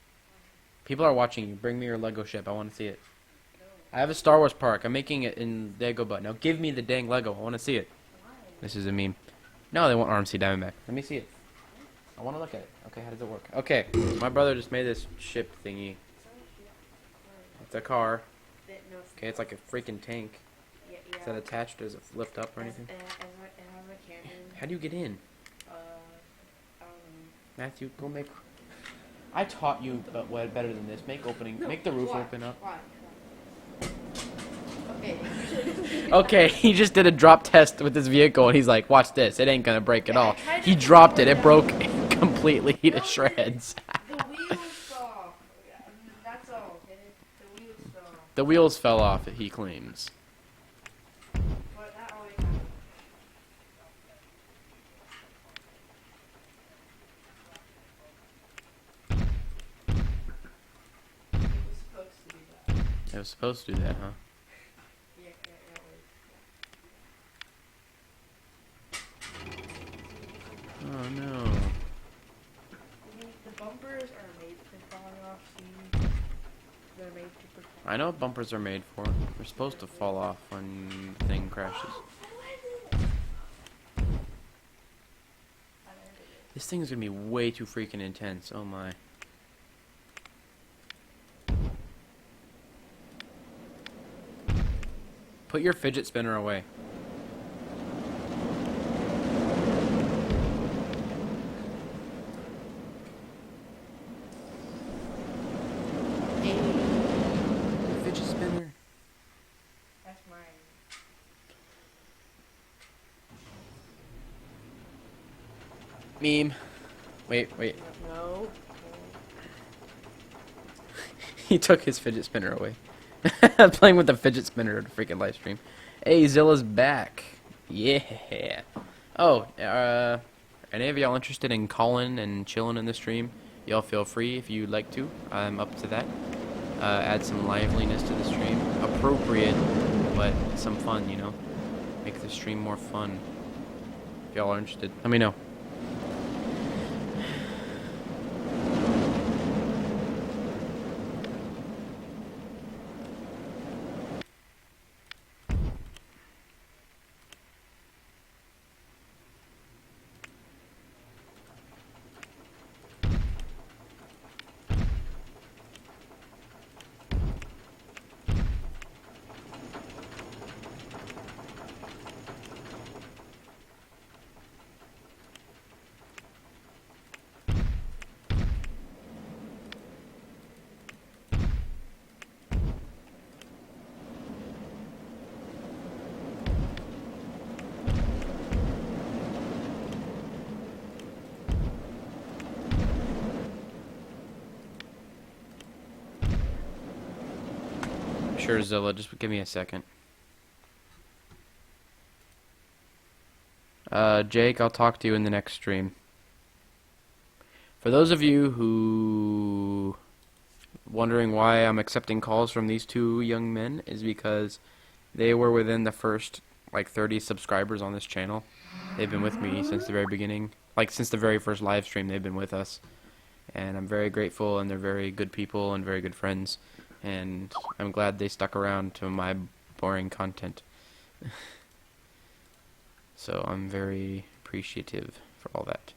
People are watching you. Bring me your Lego ship. I want to see it. I have a Star Wars park. I'm making it in Dagobah. Now give me the dang Lego. I want to see it. This is a meme. No, they want RMC Diamondback. Let me see it. I want to look at it. Okay, how does it work? Okay, my brother just made this ship thingy. It's a car. Okay, it's like a freaking tank. Is that attached? Does it lift up or anything? How do you get in? Matthew, go make... I taught you better than this. Make the roof open up. Okay, he just did a drop test with his vehicle, and he's like, watch this. It ain't gonna break at all. He dropped it. It broke completely to shreds. The wheels fell off. That's all. The wheels fell off. The wheels fell off, he claims. But that always happens. It was supposed to do that, huh? Yeah, Oh no. the bumpers are made for falling off. See, they're made to protect. I know what bumpers are made for. They're supposed to fall off when the thing crashes. This thing is gonna be way too freaking intense. Oh my. Put your fidget spinner away. Fidget spinner. That's mine. Meme. Wait. No. He took his fidget spinner away. Playing with the fidget spinner at a freaking live stream. Hey, Zilla's back. Yeah. Oh, any of y'all interested in calling and chilling in the stream? Y'all feel free if you'd like to. I'm up to that. Add some liveliness to the stream. Appropriate, but some fun, you know. Make the stream more fun. If y'all are interested, let me know. Sure, Zilla. Just give me a second. Jake, I'll talk to you in the next stream. For those of you who wondering why I'm accepting calls from these two young men is because they were within the first like 30 subscribers on this channel. They've been with me since the very beginning. Like since the very first live stream they've been with us. And I'm very grateful, and they're very good people and very good friends. And I'm glad they stuck around to my boring content. So I'm very appreciative for all that.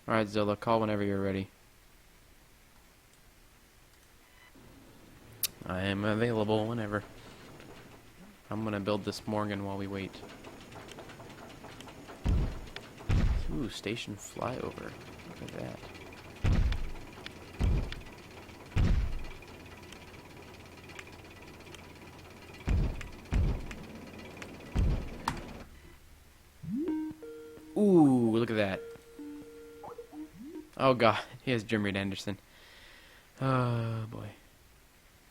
Alright, Zilla, call whenever you're ready. I am available whenever. I'm gonna build this Morgan while we wait. Ooh, station flyover. Look at that. Ooh, look at that. Oh god, he has Jim Reed Anderson. Oh boy.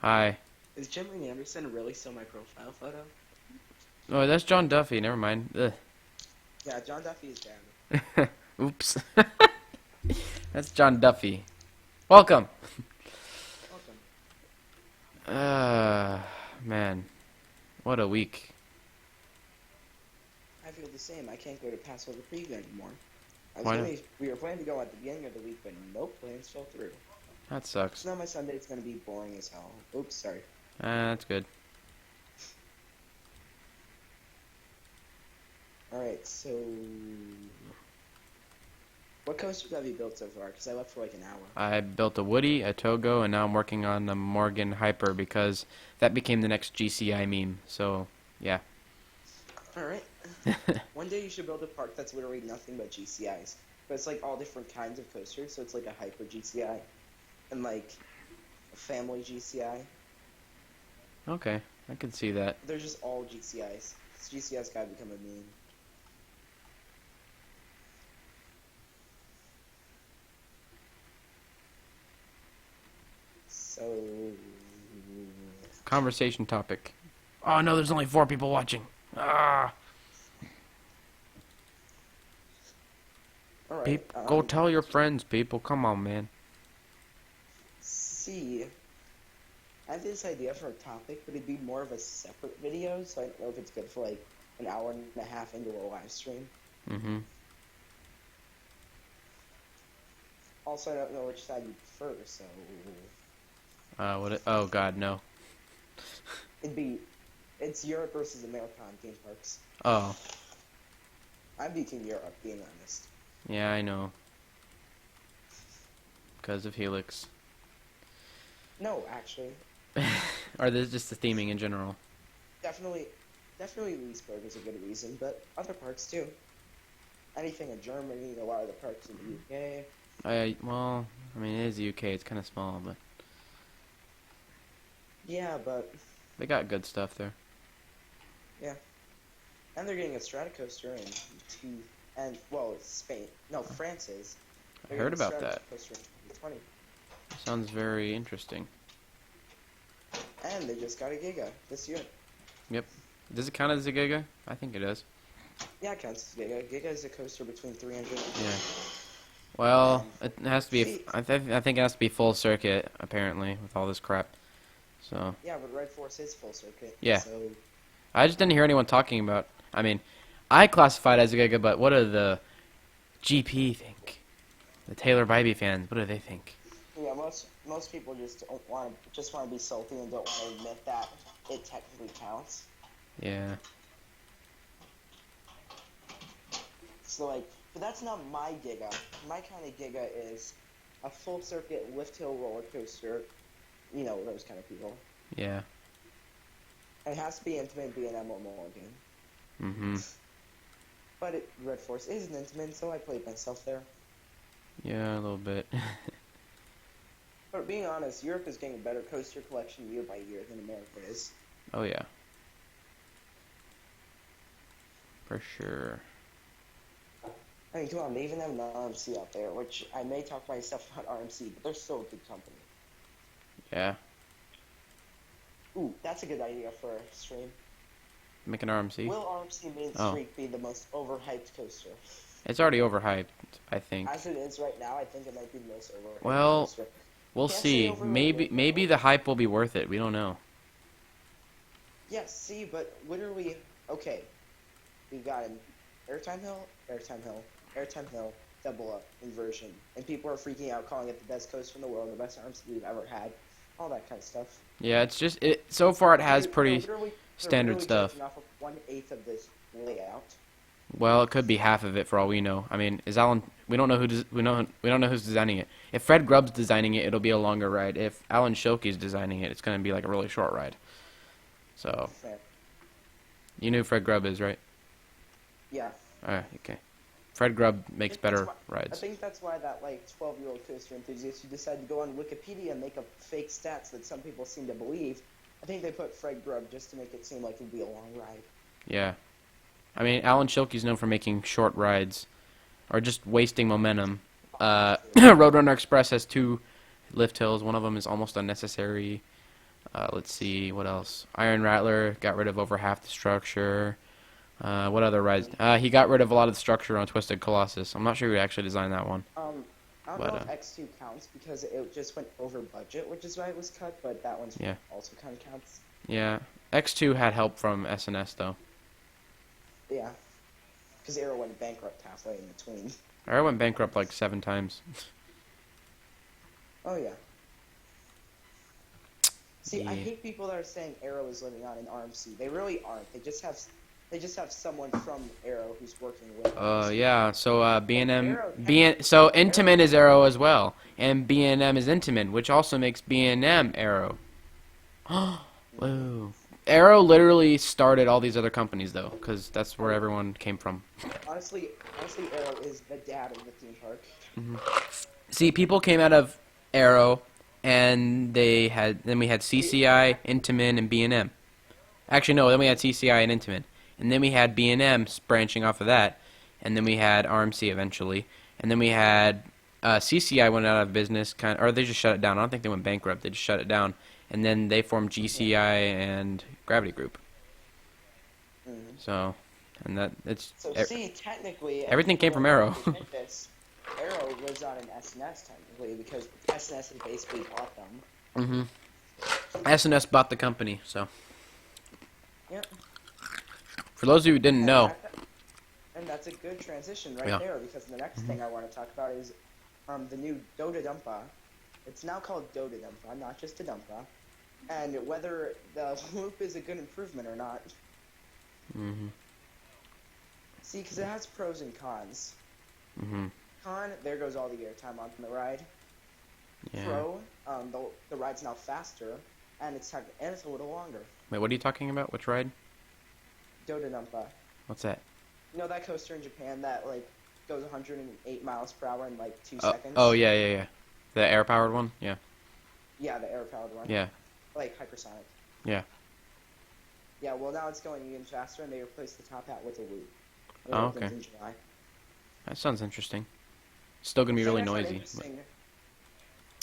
Hi. Is Jim Reed Anderson really still my profile photo? Oh, that's John Duffy. Never mind. Ugh. Yeah, John Duffy is down. Oops. That's John Duffy. Welcome. Welcome. Man. What a week. I feel the same. I can't go to Passover preview anymore. Why not? We were planning to go at the beginning of the week, but nope, plans fell through. That sucks. So now my Sunday is going to be boring as hell. Oops, sorry. That's good. Alright, so... What coasters have you built so far? Because I left for like an hour. I built a Woody, a Togo, and now I'm working on a Morgan Hyper because that became the next GCI meme. So, yeah. Alright. One day you should build a park that's literally nothing but GCIs. But it's like all different kinds of coasters, so it's like a Hyper GCI. And like a Family GCI. Okay, I can see that. They're just all GCIs. GCI's gotta become a meme. So... Conversation topic. Oh no, there's only 4 people watching. Ah. Alright, Go tell your friends, people. Come on, man. See, I have this idea for a topic, but it'd be more of a separate video, so I don't know if it's good for like an hour and a half into a live stream. Mm-hmm. Also, I don't know which side you prefer, so Oh god, no. it's Europe versus America on theme parks. Oh. I'm beating Europe, being honest. Yeah, I know. Because of Helix. No, actually, Or this just the theming in general? definitely Leesburg is a good reason, but other parks too. Anything in Germany, a lot of the parks in the UK. Well, I mean, it is the UK. It's kind of small, but Yeah, but they got good stuff there. yeah, and they're getting a Stratocoaster it's Spain. No, France is. I heard about that. Stratocoaster in 2020. Sounds very interesting. And they just got a Giga this year. Yep. Does it count as a Giga? I think it does. Yeah, it counts as Giga. Giga is a coaster between 300 and Yeah. Well, it has to be. I think it has to be full circuit apparently with all this crap. So. Yeah, but Red Force is full circuit. Yeah. So I just didn't hear anyone talking about. I mean, I classify it as a Giga, but what do the GP think? The Taylor Bybee fans, what do they think? yeah, most people just want to be salty and don't want to admit that it technically counts. Yeah. So like, but that's not my Giga. My kind of Giga is a full circuit lift hill roller coaster. You know, those kind of people. Yeah. And it has to be intimate, be an Emma Mulligan. Mm-hmm. But Red Force is an Intamin, so I played myself there. Yeah, a little bit. But being honest, Europe is getting a better coaster collection year by year than America is. Oh yeah, for sure. I mean, come on, they even have an RMC out there, which I may talk myself about RMC, but they're still a good company. Yeah, Ooh, that's a good idea for a stream. make an RMC. Will RMC Main Oh. Street be the most overhyped coaster? It's already overhyped, I think. As it is right now, I think it might be the most overhyped Well, coaster. we'll Can't say see. overrated, Maybe though. the hype will be worth it. We don't know. Yes, see, but literally, okay, we got an Airtime Hill, Airtime Hill, Airtime Hill, double up, inversion, and people are freaking out, calling it the best coaster in the world, the best RMC we've ever had, all that kind of stuff. Yeah, it's just it. So far, it has They're pretty literally standard stuff. taking off of 1/8 of this layout. Well, it could be half of it for all we know. I mean, is Alan? We don't know we don't know who's designing it. If Fred Grubb's designing it, it'll be a longer ride. If Alan Schilke's designing it, it's gonna be like a really short ride. So Fair. you knew who Fred Grubb is, right? Yeah. Okay. Fred Grubb makes I think better that's I rides. think that's why that, like, 12-year-old coaster enthusiast who decided to go on Wikipedia and make up fake stats that some people seem to believe, I think they put Fred Grubb just to make it seem like it would be a long ride. Yeah. I mean, Alan Schilke's known for making short rides, or just wasting momentum. Roadrunner Express has 2 lift hills. One of them is almost unnecessary. Let's see, what else? Iron Rattler got rid of over half the structure. What other rides? He got rid of a lot of the structure on Twisted Colossus. I'm not sure who actually designed that one. I don't But, know if X2 counts because it just went over budget, which is why it was cut, but that one's Yeah. also kind of counts. Yeah. X2 had help from SNS, though. Yeah. Because Arrow went bankrupt halfway in between. I went bankrupt like 7 times. Oh, yeah. See, I Yeah. hate people that are saying Arrow is living on an RMC. They really aren't. They just have someone from Arrow who's working with them. Yeah, so B&M, Arrow- so Intamin is Arrow as well, and B&M is Intamin, which also makes B&M Arrow. Whoa. Arrow literally started all these other companies, though, because that's where everyone came from. Honestly, Arrow is the dad of the theme park. See, people came out of Arrow, and then we had CCI, Intamin, and B&M. Actually, no, then we had CCI and Intamin. And then we had B&M branching off of that, and then we had RMC eventually, and then we had CCI went out of business, or they just shut it down. I don't think they went bankrupt. They just shut it down, and then they formed GCI and Gravity Group. Mhm. So, and that it's So see, technically, everything came from Arrow. Arrow lives on an SNS technically because SNS has basically bought them. SNS bought the company. So, Yep. for those of you who didn't know, And that's a good transition right Yeah. there because the next thing I want to talk about is the new Dota Dumpa. It's now called Dota Dumpa, not just a Dumpa. And whether the loop is a good improvement or not. See, because it has pros and cons. Con, there goes all the airtime on the ride. yeah. Pro, the ride's now faster, and it's a little longer. Wait, what are you talking about? Which ride? Dota Dumpa. What's that? You know that coaster in Japan that like goes 108 miles per hour in like 2 seconds? Oh yeah. The air-powered one? Yeah. Yeah, the air-powered one. Yeah. Like hypersonic. Yeah. Yeah, well now it's going even faster, and they replaced the top hat with a loop. It Oh, opens okay. in July. That sounds interesting. Still gonna be The really thing I find noisy. interesting-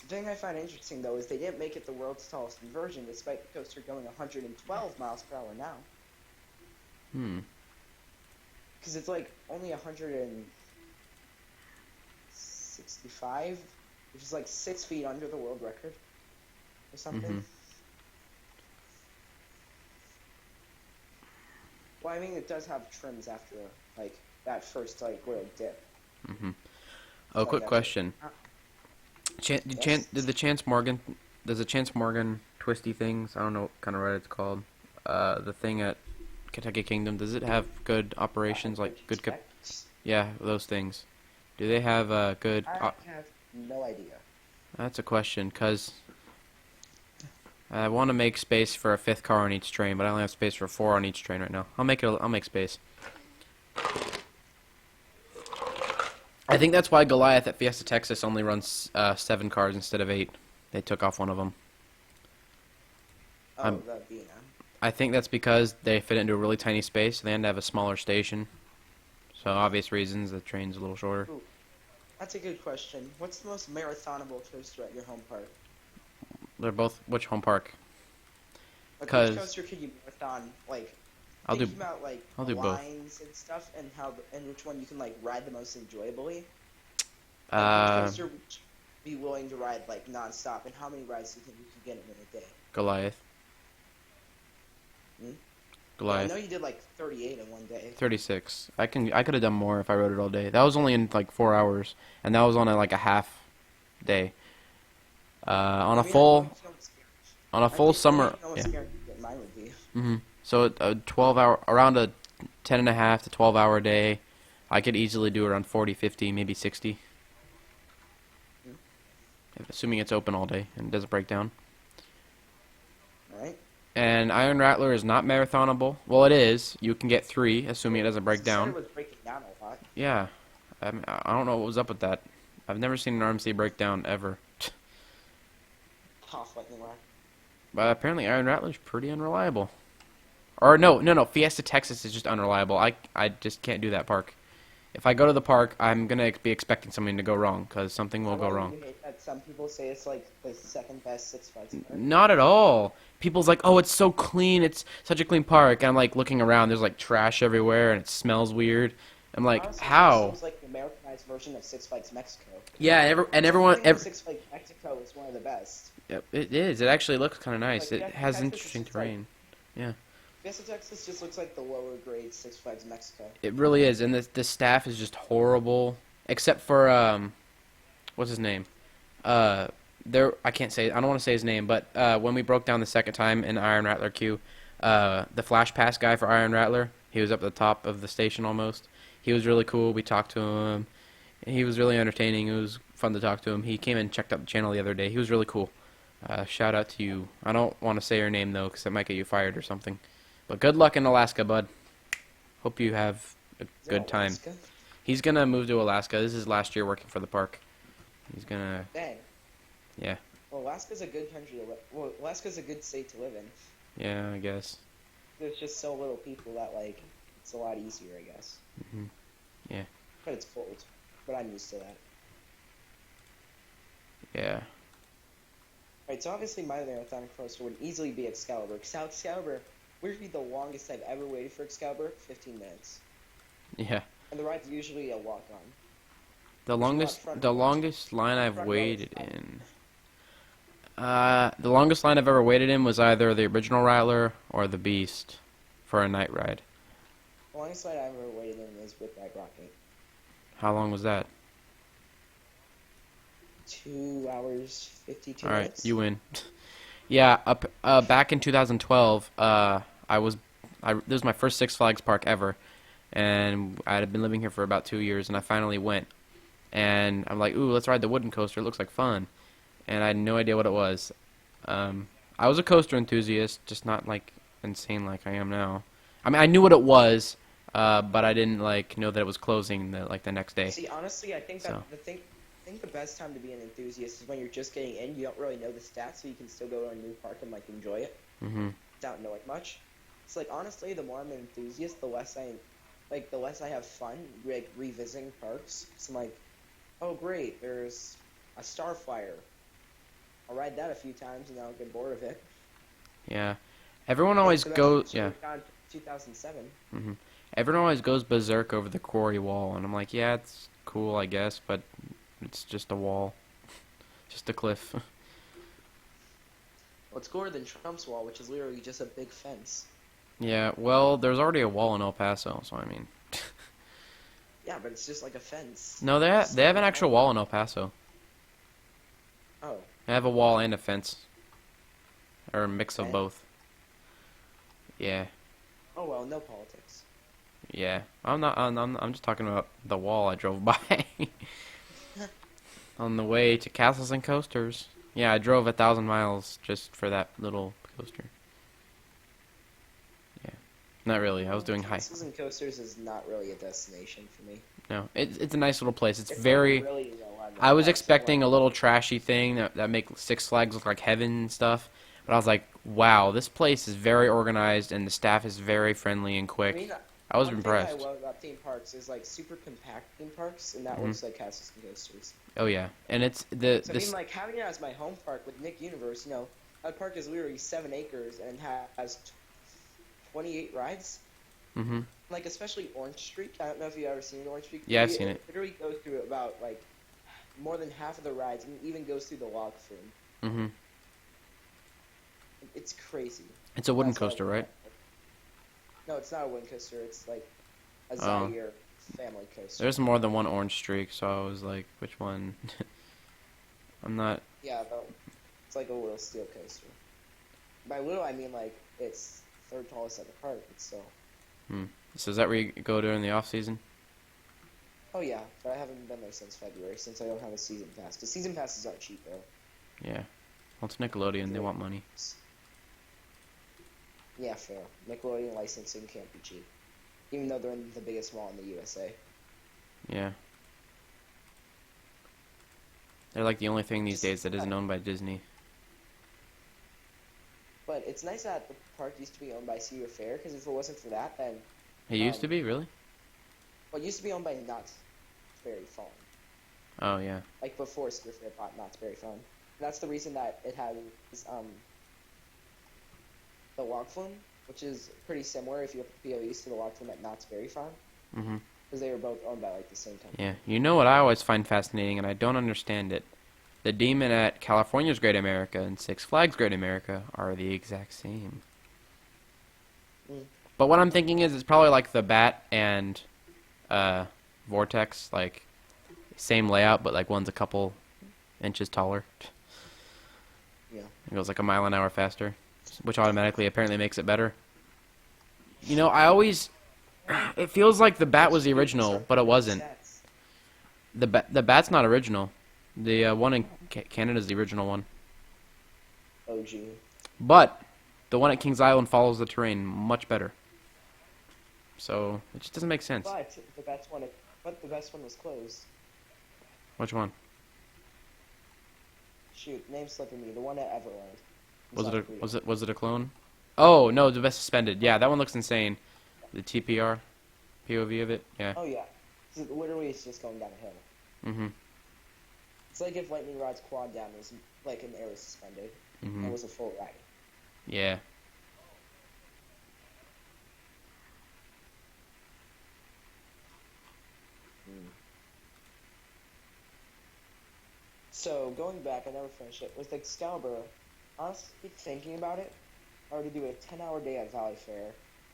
The thing I find interesting though is they didn't make it the world's tallest inversion, despite the coaster going 112 miles per hour now. Because it's like only 165, which is like 6 feet under the world record, or something. Well, I mean, it does have trims after like that first like little dip. Oh, quick gotcha. question. Yes. Does the Chance Morgan twisty things? I don't know what kind of ride it's called. The thing at Kentucky Kingdom, does it have good operations, like good Specs? yeah, those things? Do they have good? I have no idea. That's a question, cause I want to make space for a 5th car on each train, but I only have space for 4 on each train right now. I'll make space. I think that's why Goliath at Fiesta Texas only runs 7 cars instead of 8. They took off one of them. Oh, the Bina. I think that's because they fit into a really tiny space. They had to have a smaller station. So obvious reasons, the train's a little shorter. Ooh, that's a good question. What's the most marathonable coaster at your home park? They're both which home park? Like, 'Cause- which coaster could you marathon? Like, I'll do thinking about like I'll the do both. lines and stuff, and and which one you can like ride the most enjoyably. Like, which uh coaster would you be willing to ride like nonstop, and how many rides do you think you could get in a day? Goliath. Hmm? Goliath. I know you did like 38 in one day. 36. I could have done more if I rode it all day. That was only in like 4 hours, and that was on like a half day. On a I mean, full I think summer. I Yeah. what mine would be. So a 12-hour, around a 10 and a half to 12-hour day, I could easily do around 40, 50, maybe 60. Assuming it's open all day and it doesn't break down. Alright. And Iron Rattler is not marathonable. Well, it is. You can get 3, assuming it doesn't break It down. was breaking down a lot. Yeah. I don't know what was up with that. I've never seen an RMC break down ever. Half lightning rock. But apparently Iron Rattler's pretty unreliable. Or no. Fiesta Texas is just unreliable. I just can't do that park. If I go to the park, I'm going to be expecting something to go wrong, because something will go wrong. You hate that some people say it's like the second best Six Flags park. Not at all. People's like, oh, it's so clean. It's such a clean park. And I'm like looking around. There's like trash everywhere, and it smells weird. I'm like, Honestly, how? It seems like the Americanized version of Six Flags Mexico. Yeah, and everyone. I think Six Flags Mexico is one of the best. Yep, it is. It actually looks kind of nice. Like, It Fiesta has Texas is interesting just like- terrain. Yeah. Fiesta Texas just looks like the lower grade Six Flags Mexico. It really is, and the staff is just horrible, except for what's his name? I can't say. I don't want to say his name, but when we broke down the second time in Iron Rattler queue, the Flash Pass guy for Iron Rattler, he was up at the top of the station almost. He was really cool. We talked to him. He was really entertaining. It was fun to talk to him. He came and checked out the channel the other day. He was really cool. Shout out to you. I don't want to say your name though, because it might get you fired or something. But good luck in Alaska, bud. Hope you have a Is that good time. Alaska? He's gonna move to Alaska. This is his last year working for the park. He's gonna, Dang. yeah, Well, Alaska's a good country to live. Well, Alaska's a good state to live in. yeah, I guess. There's just so little people that like it's a lot easier, I guess. Yeah, But it's cold. But I'm used to that. yeah. Right, so obviously my marathon coaster would easily be Excalibur. Because Excalibur would be the longest I've ever waited for Excalibur, 15 minutes. Yeah. And the ride's usually a walk-on. The front the row. longest line I've Front row is waited fine. in. The longest line I've ever waited in was either the original Rattler or the Beast for a night ride. The longest ride I've ever waited in is Whip Ride Rocket. How long was that? 2 hours, 52 All right, minutes. you win. Yeah, back in 2012, this was my first Six Flags park ever, and I had been living here for about 2 years, and I finally went, and I'm like, ooh, let's ride the wooden coaster. It looks like fun, and I had no idea what it was. I was a coaster enthusiast, just not like insane like I am now. I mean, I knew what it was, but I didn't like know that it was closing the next day. See, honestly, I think that So. I think the best time to be an enthusiast is when you're just getting in. You don't really know the stats, so you can still go to a new park and like enjoy it without knowing much. It's like honestly, the more I'm an enthusiast, the less I have fun like revisiting parks. So I'm like, oh great, there's a Starflyer. I'll ride that a few times and then I'll get bored of it. Yeah, everyone always So that's goes. actually Yeah. gone 2007. Everyone always goes berserk over the quarry wall, and I'm like, yeah, it's cool, I guess, but it's just a wall, just a cliff. Well, it's cooler than Trump's wall, which is literally just a big fence. Yeah, well, there's already a wall in El Paso, so I mean, Yeah, but it's just like a fence. no, they have an actual wall in El Paso. Oh, They have a wall and a fence, or a mix of Okay. both. Yeah, oh well, no politics. yeah. I'm just talking about the wall I drove by on the way to Castles and Coasters. Yeah, I drove 1,000 miles just for that little coaster. Yeah, not really. I was doing high. Castles and Coasters is not really a destination for me. No, it's a nice little place. It's It's like very. really on the I was parks. expecting a little trashy thing that make Six Flags look like heaven and stuff, but I was like, wow, this place is very organized and the staff is very friendly and I quick. mean, I was one thing I impressed. love about theme parks is like super compact theme parks, and that Mhm. looks like castles and coasters. Oh yeah, and it's the So I mean, like having it as my home park with Nick Universe, that park is literally 7 acres and has 28 rides. hmm Like especially Orange Streak. I don't know if you've ever seen Orange Streak. Yeah, I've seen it. Literally goes through about like more than half of the rides, and even goes through the log flume. hmm It's crazy. It's a wooden That's what I coaster, love right? about it. No, it's not a wind coaster. It's like a Oh. Zaire family coaster. There's more than one orange streak, so I was like, which one? I'm not. Yeah, though. It's like a little steel coaster. By little, I mean like it's third tallest at the park, but still. So is that where you go during the off season? Oh yeah, but I haven't been there since February since I don't have a season pass. The season passes aren't cheap though. Yeah. Well, it's Nickelodeon. They want money. Yeah, fair. Nickelodeon licensing can't be cheap, even though they're in the biggest mall in the USA. Yeah. They're like the only thing these days that isn't owned by Disney. But it's nice that the park used to be owned by Cedar Fair, because if it wasn't for that, then It used to be, really? well, it used to be owned by Knott's Berry Farm, Oh yeah. like before Cedar Fair bought Knott's Berry Farm. And that's the reason that it has the log flume, which is pretty similar if you have POEs to the log flume at Knott's Berry Farm, Mhm. because they were both owned by like the same company. Yeah. You know what I always find fascinating, and I don't understand it. The demon at California's Great America and Six Flags Great America are the exact same. Mm. But what I'm thinking is it's probably like the Bat and Vortex, like same layout, but like one's a couple inches taller. Yeah. It goes like a mile an hour faster, which automatically apparently makes it better. You know, I always it feels like the Bat was the original, but it wasn't. Stats. The Bat's not original. The one in Canada is the original one. OG. But the one at Kings Island follows the terrain much better. So it just doesn't make sense. But the best one was closed. Which one? Shoot, name slipping me. The one at Everland. Was it a clone? Oh no, the best suspended. Yeah, that one looks insane. The TPR, POV of it. Yeah. Oh yeah. So literally, it's just going down a hill. Mhm. It's like if Lightning Rod's quad down was like an air was suspended. Mhm. It was a full ride. Yeah. So going back, I never finished it. With Excalibur, honestly thinking about it, I were to do a 10-hour day at Valley Fair.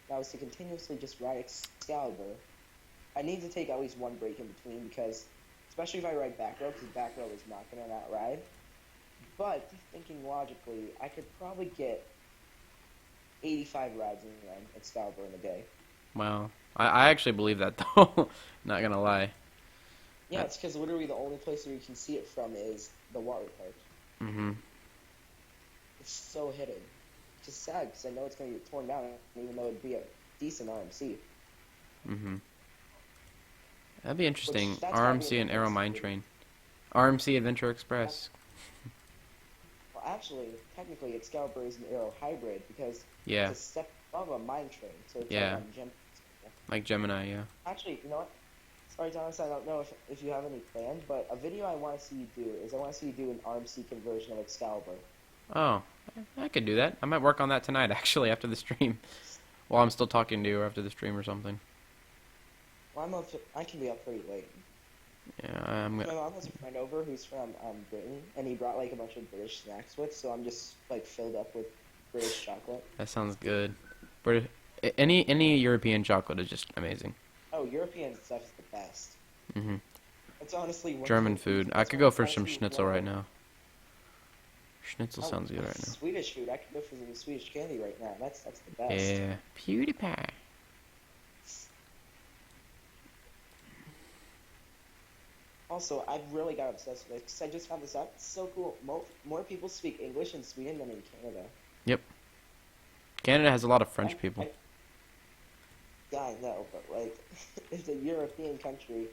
And I was to continuously just ride Excalibur. I need to take at least one break in between because, especially if I ride back row, because back row is not going to not ride. But thinking logically, I could probably get 85 rides in Excalibur in a day. Wow. I actually believe that though. Not gonna lie. Yeah, it's because literally the only place where you can see it from is the water park. Mhm. It's so hidden. It's just sad because I know it's going to get torn down, even though it'd be a decent RMC. Mhm. That'd be interesting. That's gotta be RMC a and Aero nice Mine thing. Train. RMC Adventure Express. Well, actually, technically, Excalibur is an Aero hybrid because Yeah. it's a step above a mine train. So it's Yeah. like on Gem. Like Gemini. Yeah. Actually, you know what? Sorry, Thomas, I don't know if you have any plans, but a video I want to see you do is I want to see you do an RMC conversion of Excalibur. Oh, I could do that. I might work on that tonight actually after the stream. While I'm still talking to you or after the stream or something. Well, I can be up pretty late. Yeah. I'm My gonna. mom has a friend over who's from Britain, and he brought like a bunch of British snacks with, so I'm just like filled up with British chocolate. That sounds good. But any European chocolate is just amazing. Oh, European stuff is the best. Mhm. It's honestly one German of the- food. I it's could go for honestly some schnitzel one right of- now. Schnitzel sounds good right now. Swedish food. I could go for some Swedish candy right now. That's the best. Yeah. PewDiePie. Also, I've really got obsessed with it because I just found this out. It's so cool. More people speak English in Sweden than in Canada. Canada has a lot of French people. Yeah, I know, but like, it's a European country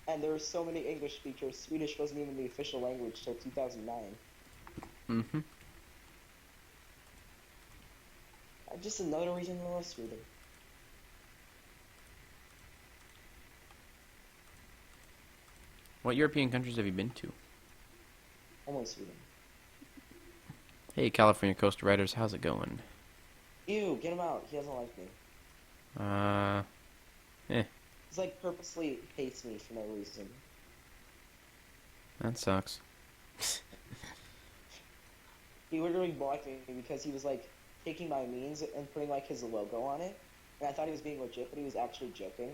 And there were so many English speakers. Swedish wasn't even the official language till 2009. Mm-hmm. Just another reason to love Sweden. What European countries have you been to? Only Sweden. Hey, California Coast Riders, how's it going? Ew, get him out. He doesn't like me. Eh, He's like purposely hates me for no reason. that sucks. He literally blocked me because he was like taking my memes and putting like his logo on it. And I thought he was being legit, but he was actually joking.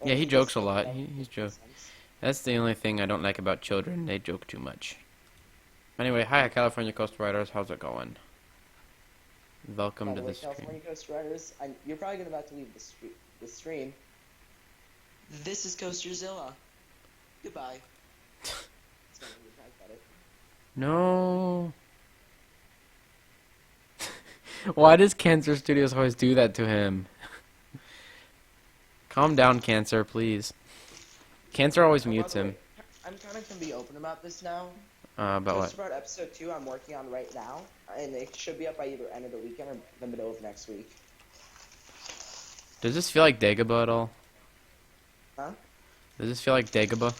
And Yeah, he just jokes a said lot. that He's makes joke. sense. That's the only thing I don't like about children. They joke too much. Anyway, hi, California Coast Riders, how's it going? Welcome By to the way, the stream. California Coast Riders, you're probably about to leave the stream. This is Coasterzilla. Goodbye. It's not really nice, got it. No. Why does Cancer Studios always do that to him? Calm down, Cancer, please. Cancer always Oh, by mutes the way, him. I'm kind of gonna be open about this now. About Just what? about episode 2 I'm working on right now, and it should be up by either end of the weekend or the middle of next week. Does this feel like Dagobah at all? Huh? Does this feel like Dagobah?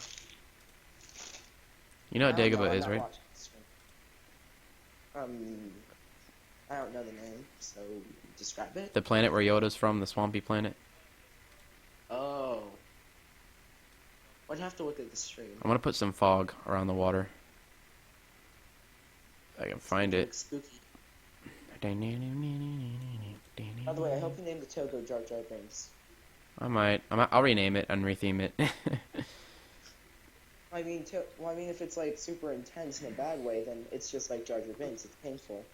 You know what I don't Dagobah I'm is, not right? watching the stream. I don't know the name, so describe it. The planet where Yoda's from, the swampy planet. Oh. I'd have to look at the stream. I'm gonna put some fog around the water. If I can find it. Looks spooky. By the way, I hope you named the Togo Jar Jar Binks. I might. I'll rename it and retheme it. I mean, if it's like super intense in a bad way, then it's just like Jar Jar Binks. It's painful.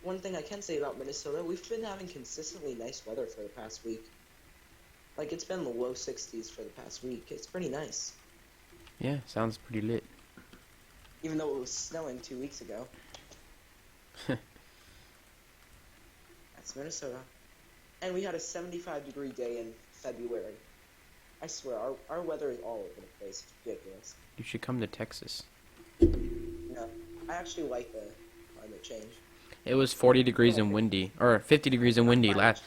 One thing I can say about Minnesota, we've been having consistently nice weather for the past week. Like, it's been the low 60s for the past week. It's pretty nice. Yeah, sounds pretty lit. Even though it was snowing 2 weeks ago. That's Minnesota. And we had a 75-degree day in February. I swear, our weather is all over the place. It's ridiculous. You should come to Texas. No, I actually like the climate change. It was 40 degrees and windy, or 50 degrees and windy last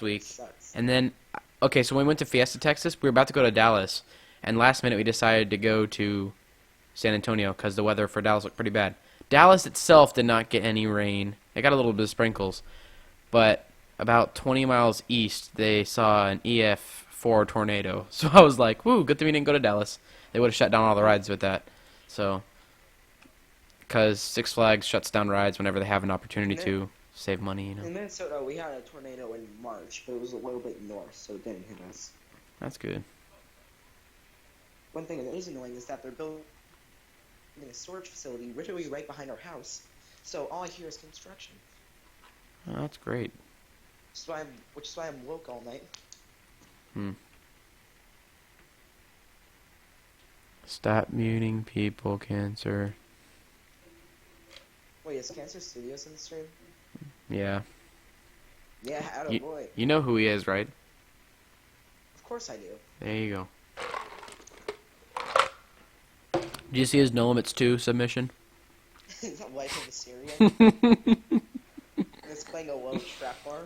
week. Sucks. And then, okay, so when we went to Fiesta, Texas, we were about to go to Dallas, and last minute we decided to go to San Antonio because the weather for Dallas looked pretty bad. Dallas itself did not get any rain. It got a little bit of sprinkles, but about 20 miles east, they saw an EF4 tornado. So I was like, woo, good thing we didn't go to Dallas. They would have shut down all the rides with that. So, because Six Flags shuts down rides whenever they have an opportunity to save money, you know. In Minnesota, we had a tornado in March, but it was a little bit north, so it didn't hit us. That's good. One thing that is annoying is that they're building a storage facility literally right behind our house, so all I hear is construction. Oh, that's great. Which is why I'm woke all night. Stop muting people, Cancer. Wait, is Cancer Studios in the stream? Yeah. Yeah, attaboy. You know who he is, right? Of course I do. There you go. Did you see his No Limits 2 submission? Is that Life of a Syrian? It's playing a low trap bar?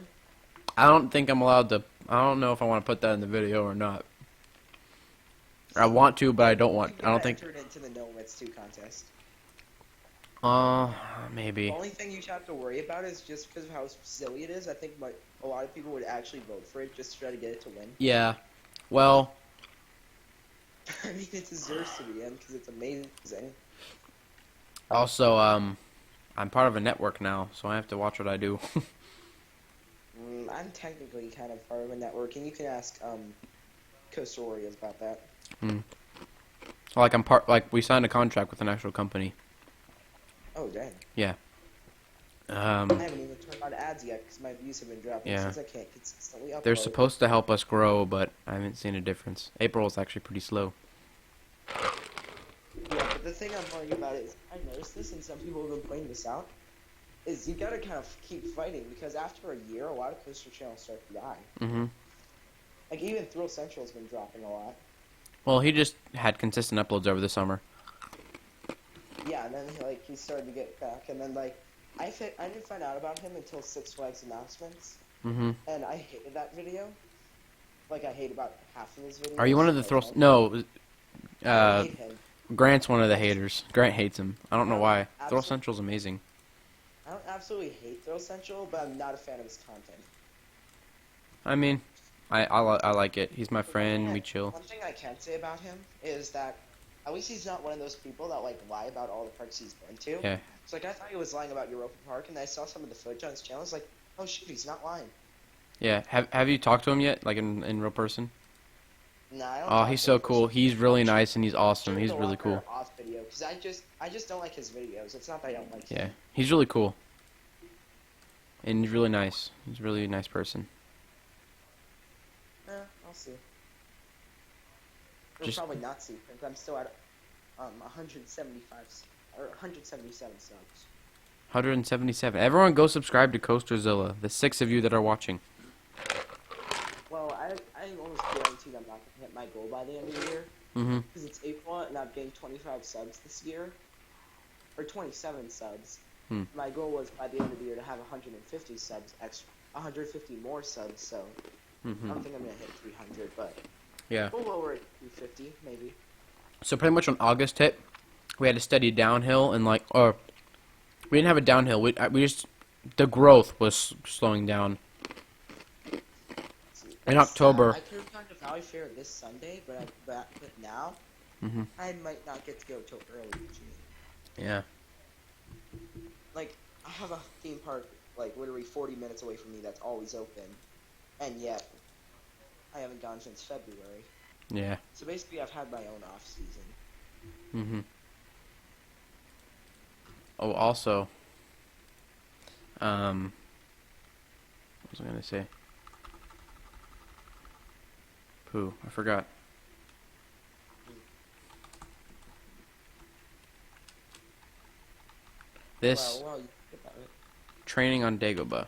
I don't think I'm allowed to. I don't know if I want to put that in the video or not. I want to, but I don't want. I don't think. Entered into the No Limits 2 contest. Maybe. The only thing you have to worry about is just because of how silly it is. I think a lot of people would actually vote for it just to try to get it to win. Yeah. Well. I mean, it deserves to be in because it's amazing. Also, I'm part of a network now, so I have to watch what I do. I'm technically kind of part of a network, and you can ask Coastal Warriors about that. Like we signed a contract with an actual company. Oh, dang. Yeah. I haven't even turned on ads yet because my views have been dropping Yeah. since I can't consistently upload. They're supposed to help us grow, but I haven't seen a difference. April is actually pretty slow. Yeah, but the thing I'm worried about is, I noticed this, and some people have been pointing this out, is you gotta kind of keep fighting because after a year, a lot of coaster channels start to die. Mm-hmm. Like even Thrill Central's been dropping a lot. Well, he just had consistent uploads over the summer. Yeah, and then he started to get back, and then I didn't find out about him until Six Flags announcements, Mm-hmm. and I hated that video. Like I hate about half of his videos. Are you one of the thrill? Like, No. I hate him. Grant's one of the haters. Grant hates him. I don't know why. Thrill Absolutely. Central's amazing. I don't absolutely hate Thrill Central, but I'm not a fan of his content. I mean, I like it. He's my friend. We chill. One thing I can say about him is that at least he's not one of those people that lie about all the parks he's been to. Yeah. So I thought he was lying about Europa Park, and I saw some of the footage on his channel. I was like, oh shoot, he's not lying. Yeah. Have you talked to him yet? Like in real person? Nah, I don't Oh, talk he's to so him cool. personally. He's really nice and he's awesome. Sure, He's the really locker cool. Off video, because I just don't like his videos. It's not that I don't like Yeah. him. He's really cool. And he's really nice. He's a really nice person. I'll see. Or Just- probably not see, because I'm still at 175 or 177 subs. 177. Everyone go subscribe to Coasterzilla. The 6 of you that are watching. Well, I almost guaranteed I'm not going to hit my goal by the end of the year. Mm-hmm. Because it's April and I've gained 25 subs this year. Or 27 subs. Hmm. My goal was by the end of the year to have 150 subs, 150 more subs, so I Mm-hmm. don't think I'm going to hit 300, but Yeah. we'll lower it to 250, maybe. So pretty much when August hit, we had to study downhill and or we didn't have a downhill. We just the growth was slowing down. In October. I could have gone to Valley Fair this Sunday, but now Mm-hmm. I might not get to go till early June. Yeah. Like, I have a theme park, literally 40 minutes away from me that's always open, and yet I haven't gone since February. Yeah. So basically, I've had my own off season. Mm-hmm. Oh, also, what was I gonna say? Pooh, I forgot. This Well, you think about it. training on Dagobah.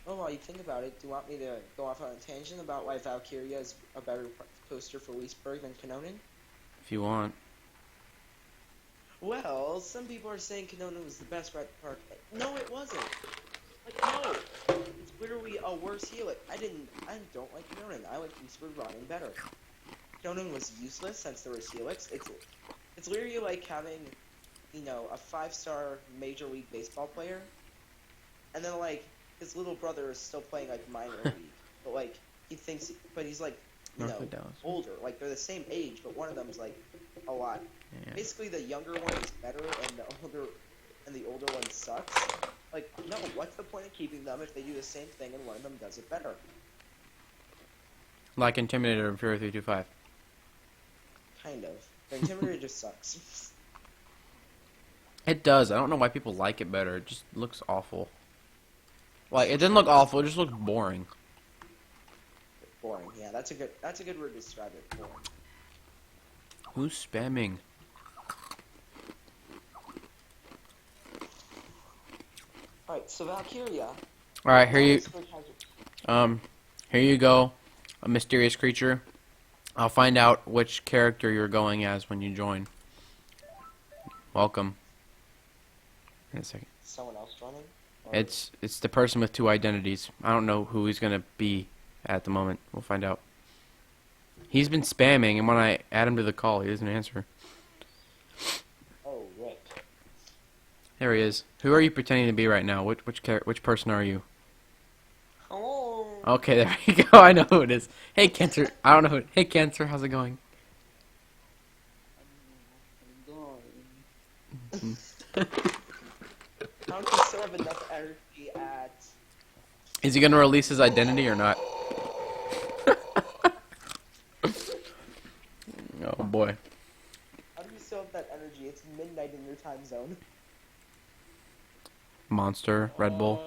Well, while you think about it, do you want me to go off on a tangent about why Valkyria is a better coaster for Leesburg than Kanonen? If you want. Well, some people are saying Kanonen was the best ride park. No, it wasn't. No. It's literally a worse helix. I don't like Kanonen. I like Leesburg Rotting better. Kanonen was useless since there was helix. It's literally like having, a 5-star Major League Baseball player, and then his little brother is still playing minor league, but he's North Dallas. older. They're the same age, but one of them's a lot. Yeah. Basically, the younger one is better, and the older one sucks. No, what's the point of keeping them if they do the same thing and one of them does it better? Like Intimidator and Fury 325. Kind of. The Intimidator just sucks. It does. I don't know why people like it better. It just looks awful. It didn't look awful. It just looked boring. Boring. Yeah, that's a good word to describe it. Boring. Who's spamming? Alright, so Valkyria. All right, here you go, a mysterious creature. I'll find out which character you're going as when you join. Welcome. In a second. Someone else joining? Or- It's the person with 2 identities. I don't know who he's gonna be at the moment. We'll find out. He's been spamming, and when I add him to the call, he doesn't answer. Oh, right. There he is. Who are you pretending to be right now? Which person are you? Hello. Okay, there you go. I know who it is. Hey, Cancer. I don't know who. Hey, Cancer. How's it going? How do you still have enough energy at... Is he gonna release his identity or not? Oh boy. How do you still have that energy? It's midnight in your time zone. Monster, Red Bull.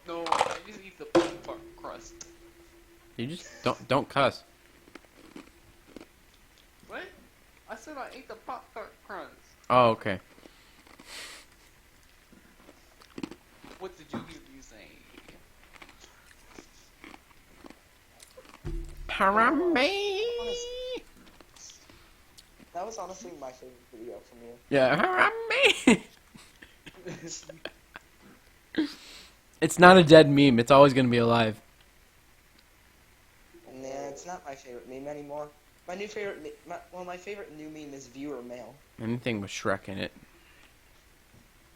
No, I just eat the pop crust. You just don't cuss. What? I said I ate the Pop-Tart crust. Oh, okay. Harambe. That was honestly my favorite video from you. Yeah, Harambe. It's not a dead meme. It's always gonna be alive. Nah, it's not my favorite meme anymore. My new favorite, my favorite new meme is viewer mail. Anything with Shrek in it.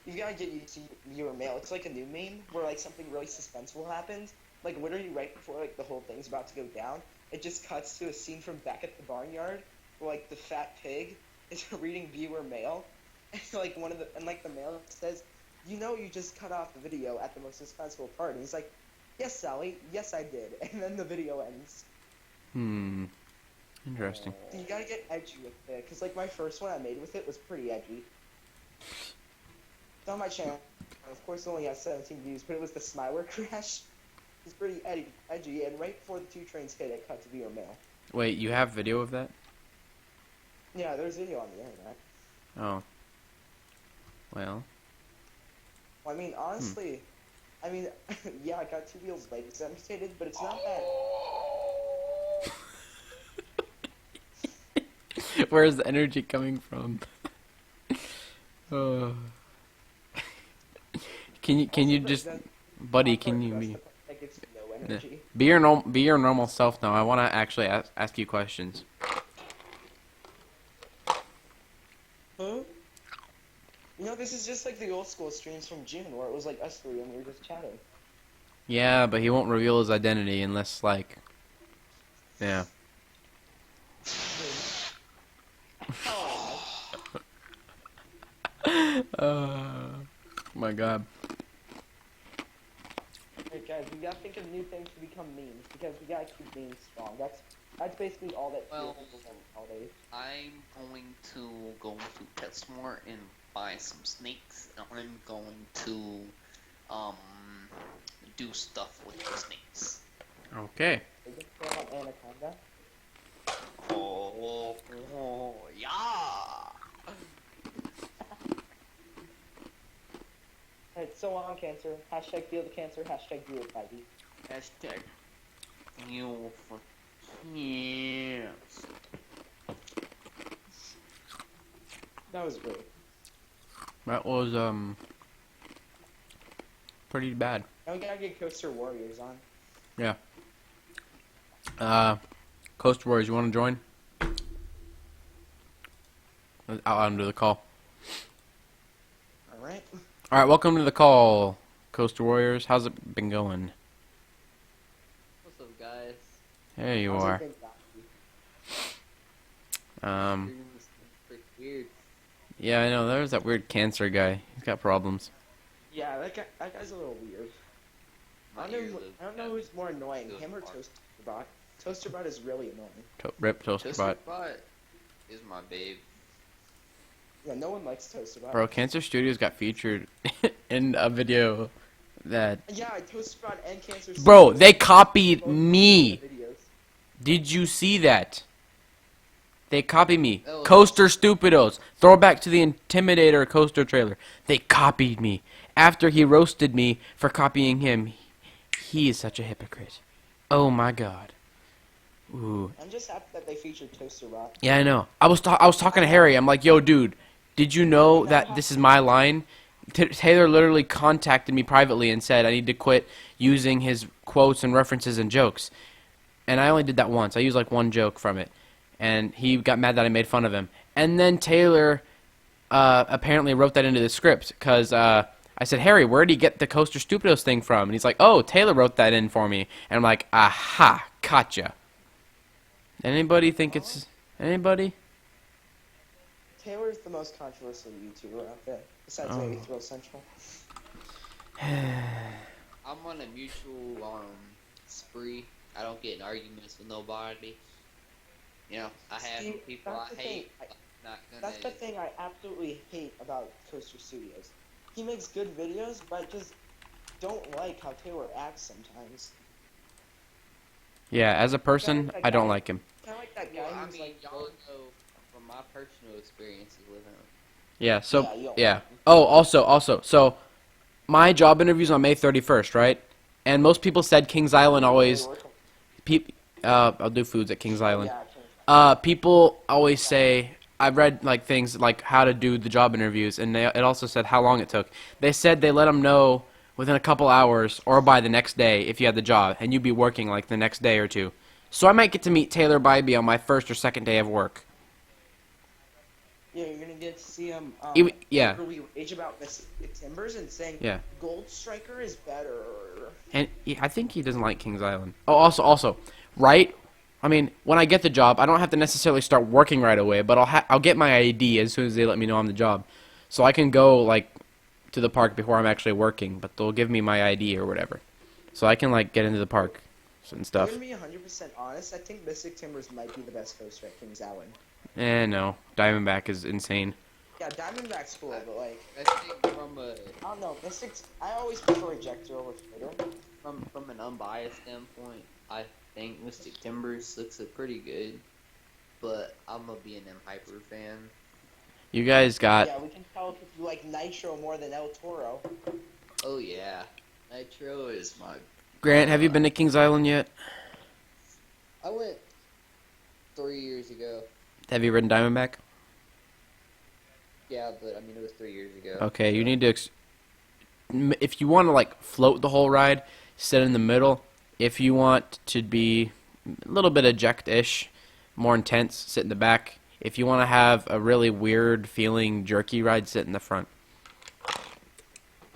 You gotta get used to viewer mail. It's like a new meme where like something really suspenseful happens. Like literally right before like the whole thing's about to go down, it just cuts to a scene from back at the barnyard where like the fat pig is reading viewer mail, and like the mail says, "You know, you just cut off the video at the most suspenseful part." And he's like, "Yes, Sally. Yes, I did." And then the video ends. Interesting. You gotta get edgy with it, cause like my first one I made with it was pretty edgy. It's on my channel. Of course, it only has 17 views, but it was the Smiler crash. It's pretty edgy, and right before the 2 trains hit, it cut to viewer mail. Wait, you have video of that? Yeah, there's video on the internet. Oh. Well. Well, I mean, honestly, I mean, yeah, I got 2 wheels legs amputated, but it's not bad. Where's the energy coming from? Oh. Can you just, buddy? Can you be? That gives you no energy. Be your normal self now. I want to actually ask you questions. Huh? You know, this is just like the old school streams from June, where it was like us 3 and we were just chatting. Yeah, but he won't reveal his identity unless, like, yeah. My God. Hey guys, we gotta think of new things to become memes, because we gotta keep memes strong. That's basically all that Well, people want nowadays. I'm going to go to PetSmart and buy some snakes, and I'm going to do stuff with the snakes. Okay. They just throw out Anaconda. Oh, yeah! Hey, so on cancer. Hashtag feel the cancer. Hashtag do it, baby. Hashtag you for cancer. That was great. That was pretty bad. Now we gotta get Coaster Warriors on. Yeah. Coast Warriors, you want to join? I'll under the call. Alright. All right, welcome to the call, Coast Warriors. How's it been going? What's up, guys? There you How's it are. been, Doc? It's pretty weird. Yeah, I know. There's that weird cancer guy. He's got problems. Yeah, that guy's a little weird. I don't know who's more annoying, him or Toasterbot. Toasterbot is really annoying. Rip Toasterbot. Toasterbot is my babe. Yeah, no one likes Toasterbot. Bro, Cancer Studios got featured in a video that... Yeah, Toasterbot and Cancer Bro, Studios they both copied made me. videos. Did you see that? They copied me. Oh. Coaster Stupidos. Throwback to the Intimidator coaster trailer. They copied me. After he roasted me for copying him. He is such a hypocrite. Oh my God. Ooh. I'm just happy that they featured Toasterbot. Yeah, I know. I was talking to Harry. I'm like, yo, dude, did you know that this is my line? Taylor literally contacted me privately and said I need to quit using his quotes and references and jokes. And I only did that once. I used like one joke from it. And he got mad that I made fun of him. And then Taylor apparently wrote that into the script because I said, Harry, where did he get the Coaster Stupidos thing from? And he's like, oh, Taylor wrote that in for me. And I'm like, aha, gotcha. Anybody think it's... Anybody? Taylor's the most controversial YouTuber out there, besides maybe Thrill Central. I'm on a mutual spree. I don't get in arguments with nobody. You know, I have See, people that's I the hate. thing. Not That's the gonna. thing I absolutely hate about Coaster Studios. He makes good videos, but I just don't like how Taylor acts sometimes. Yeah, as a person, I don't like him. Kind of like that guy Well, I who's mean, like, y'all know from my personal experiences with him. Yeah, so, Yeah, you don't yeah. like him. Oh, also, so, my job interview's on May 31st, right? And most people said Kings Island always... I'll do foods at Kings Island. Yeah, Kings People always say, I've read like things like how to do the job interviews, and it also said how long it took. They said they let them know within a couple hours or by the next day if you had the job, and you'd be working like the next day or two. So I might get to meet Taylor Bybee on my first or second day of work. Yeah, you're gonna get to see him. Yeah. We rage about Mystic Timbers and saying Yeah. Gold Striker is better. And I think he doesn't like Kings Island. Oh, also, right? I mean, when I get the job, I don't have to necessarily start working right away, but I'll get my ID as soon as they let me know I'm the job, so I can go like to the park before I'm actually working. But they'll give me my ID or whatever, so I can like get into the park and I'm stuff. gonna be 100% honest. I think Mystic Timbers might be the best coaster at Kings Island. No, Diamondback is insane. Yeah, Diamondback's cool, but like I think from a I don't know. Mystics. I always prefer Ejector over Fiddle. from an unbiased standpoint, I think Mystic Timbers looks pretty good, but I'm a B&M Hyper fan. You guys got Yeah, we can tell if you like Nitro more than El Toro. Oh yeah, Nitro is my. Grant. Have you been to Kings Island yet? I went 3 years ago. Have you ridden Diamondback? Yeah, but I mean it was 3 years ago. Okay, you need to. If you want to like float the whole ride, sit in the middle. If you want to be a little bit eject-ish, more intense, sit in the back. If you want to have a really weird feeling jerky ride, sit in the front.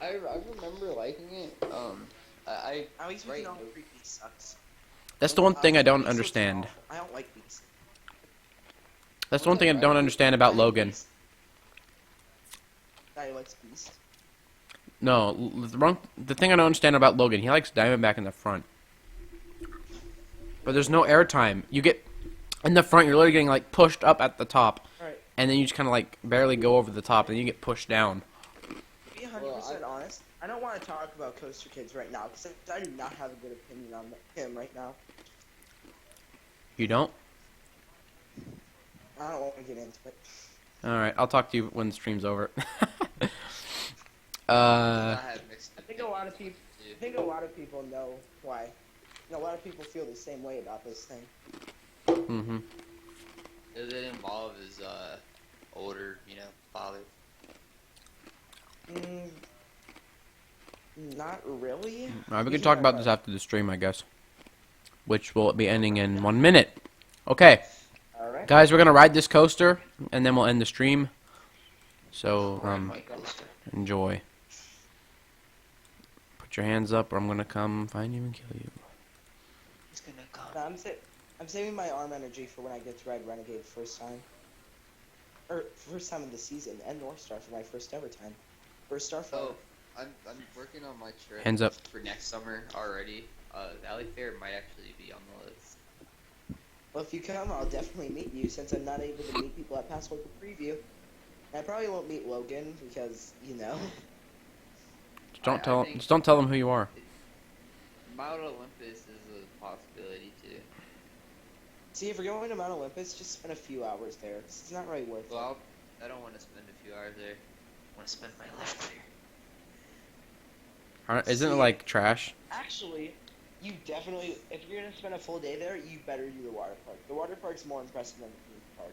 I remember liking it. I At least we right, know no- Creepy sucks. That's the one thing I don't Beast looks understand. awful. I don't like Beast. That's the one thing I don't understand about Logan. Guy likes Beast. No, the thing I don't understand about Logan, he likes Diamondback in the front. But there's no airtime. You get in the front, you're literally getting like pushed up at the top, Alright, and then you just kind of like barely go over the top, and you get pushed down. to be 100% honest, I don't want to talk about Coaster Kids right now because I do not have a good opinion on him right now. You don't? I don't want to get into it. All right, I'll talk to you when the stream's over. I have mixed I think a lot of people. I think a lot of people know why. You know, a lot of people feel the same way about this thing. Mm-hmm. Does it involve his older, father? Mm, not really. All right, we can He's talk my about this brother. after the stream, I guess, which will be ending in 1 minute. Okay, All right. guys, we're gonna ride this coaster, and then we'll end the stream. So, My coaster. enjoy. Put your hands up, or I'm gonna come find you and kill you. He's gonna come. No, I'm saving my arm energy for when I get to ride Renegade first time. Or first time of the season, and North Star for my first ever time. First Star Oh, for I'm working on my trip. Hands up. For next summer already. Valley Fair might actually be on the list. Well, if you come, I'll definitely meet you since I'm not able to meet people at Password Preview. And I probably won't meet Logan because, you know. Just don't I tell. think- Just don't tell them who you are. Mount Olympus is a possibility too. See, if you're going to Mount Olympus, just spend a few hours there. 'Cause it's not really worth it. Well, I don't want to spend a few hours there. I want to spend my life there. Isn't it like trash? Actually, you definitely, if you're going to spend a full day there, you better do the water park. The water park's more impressive than the theme park.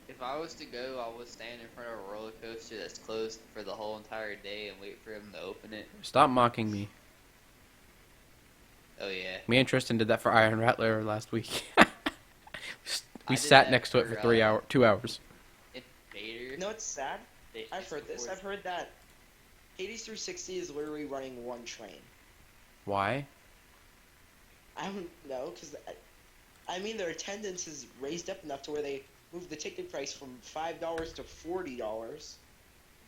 If I was to go, I would stand in front of a roller coaster that's closed for the whole entire day and wait for him to open it. Stop mocking me. Oh yeah. Me and Tristan did that for Iron Rattler last week. I we did sat that next to it for, for 2 hours. In Vader. You know what's sad? I've heard this. I've heard that Hades 360 is literally running one train. Why? I don't know, because I mean their attendance is raised up enough to where they moved the ticket price from $5 to $40.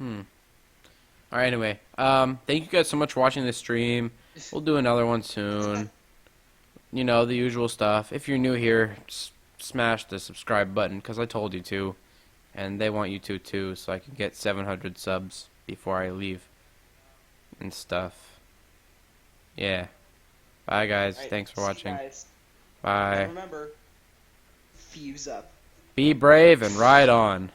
All right. Anyway, thank you guys so much for watching this stream. We'll do another one soon. You know, the usual stuff. If you're new here, smash the subscribe button because I told you to, and they want you to too, so I can get 700 subs before I leave and stuff. Yeah. Bye guys. Alright, Thanks for see you watching. guys. Bye. And remember, fuse up. Be brave and ride on.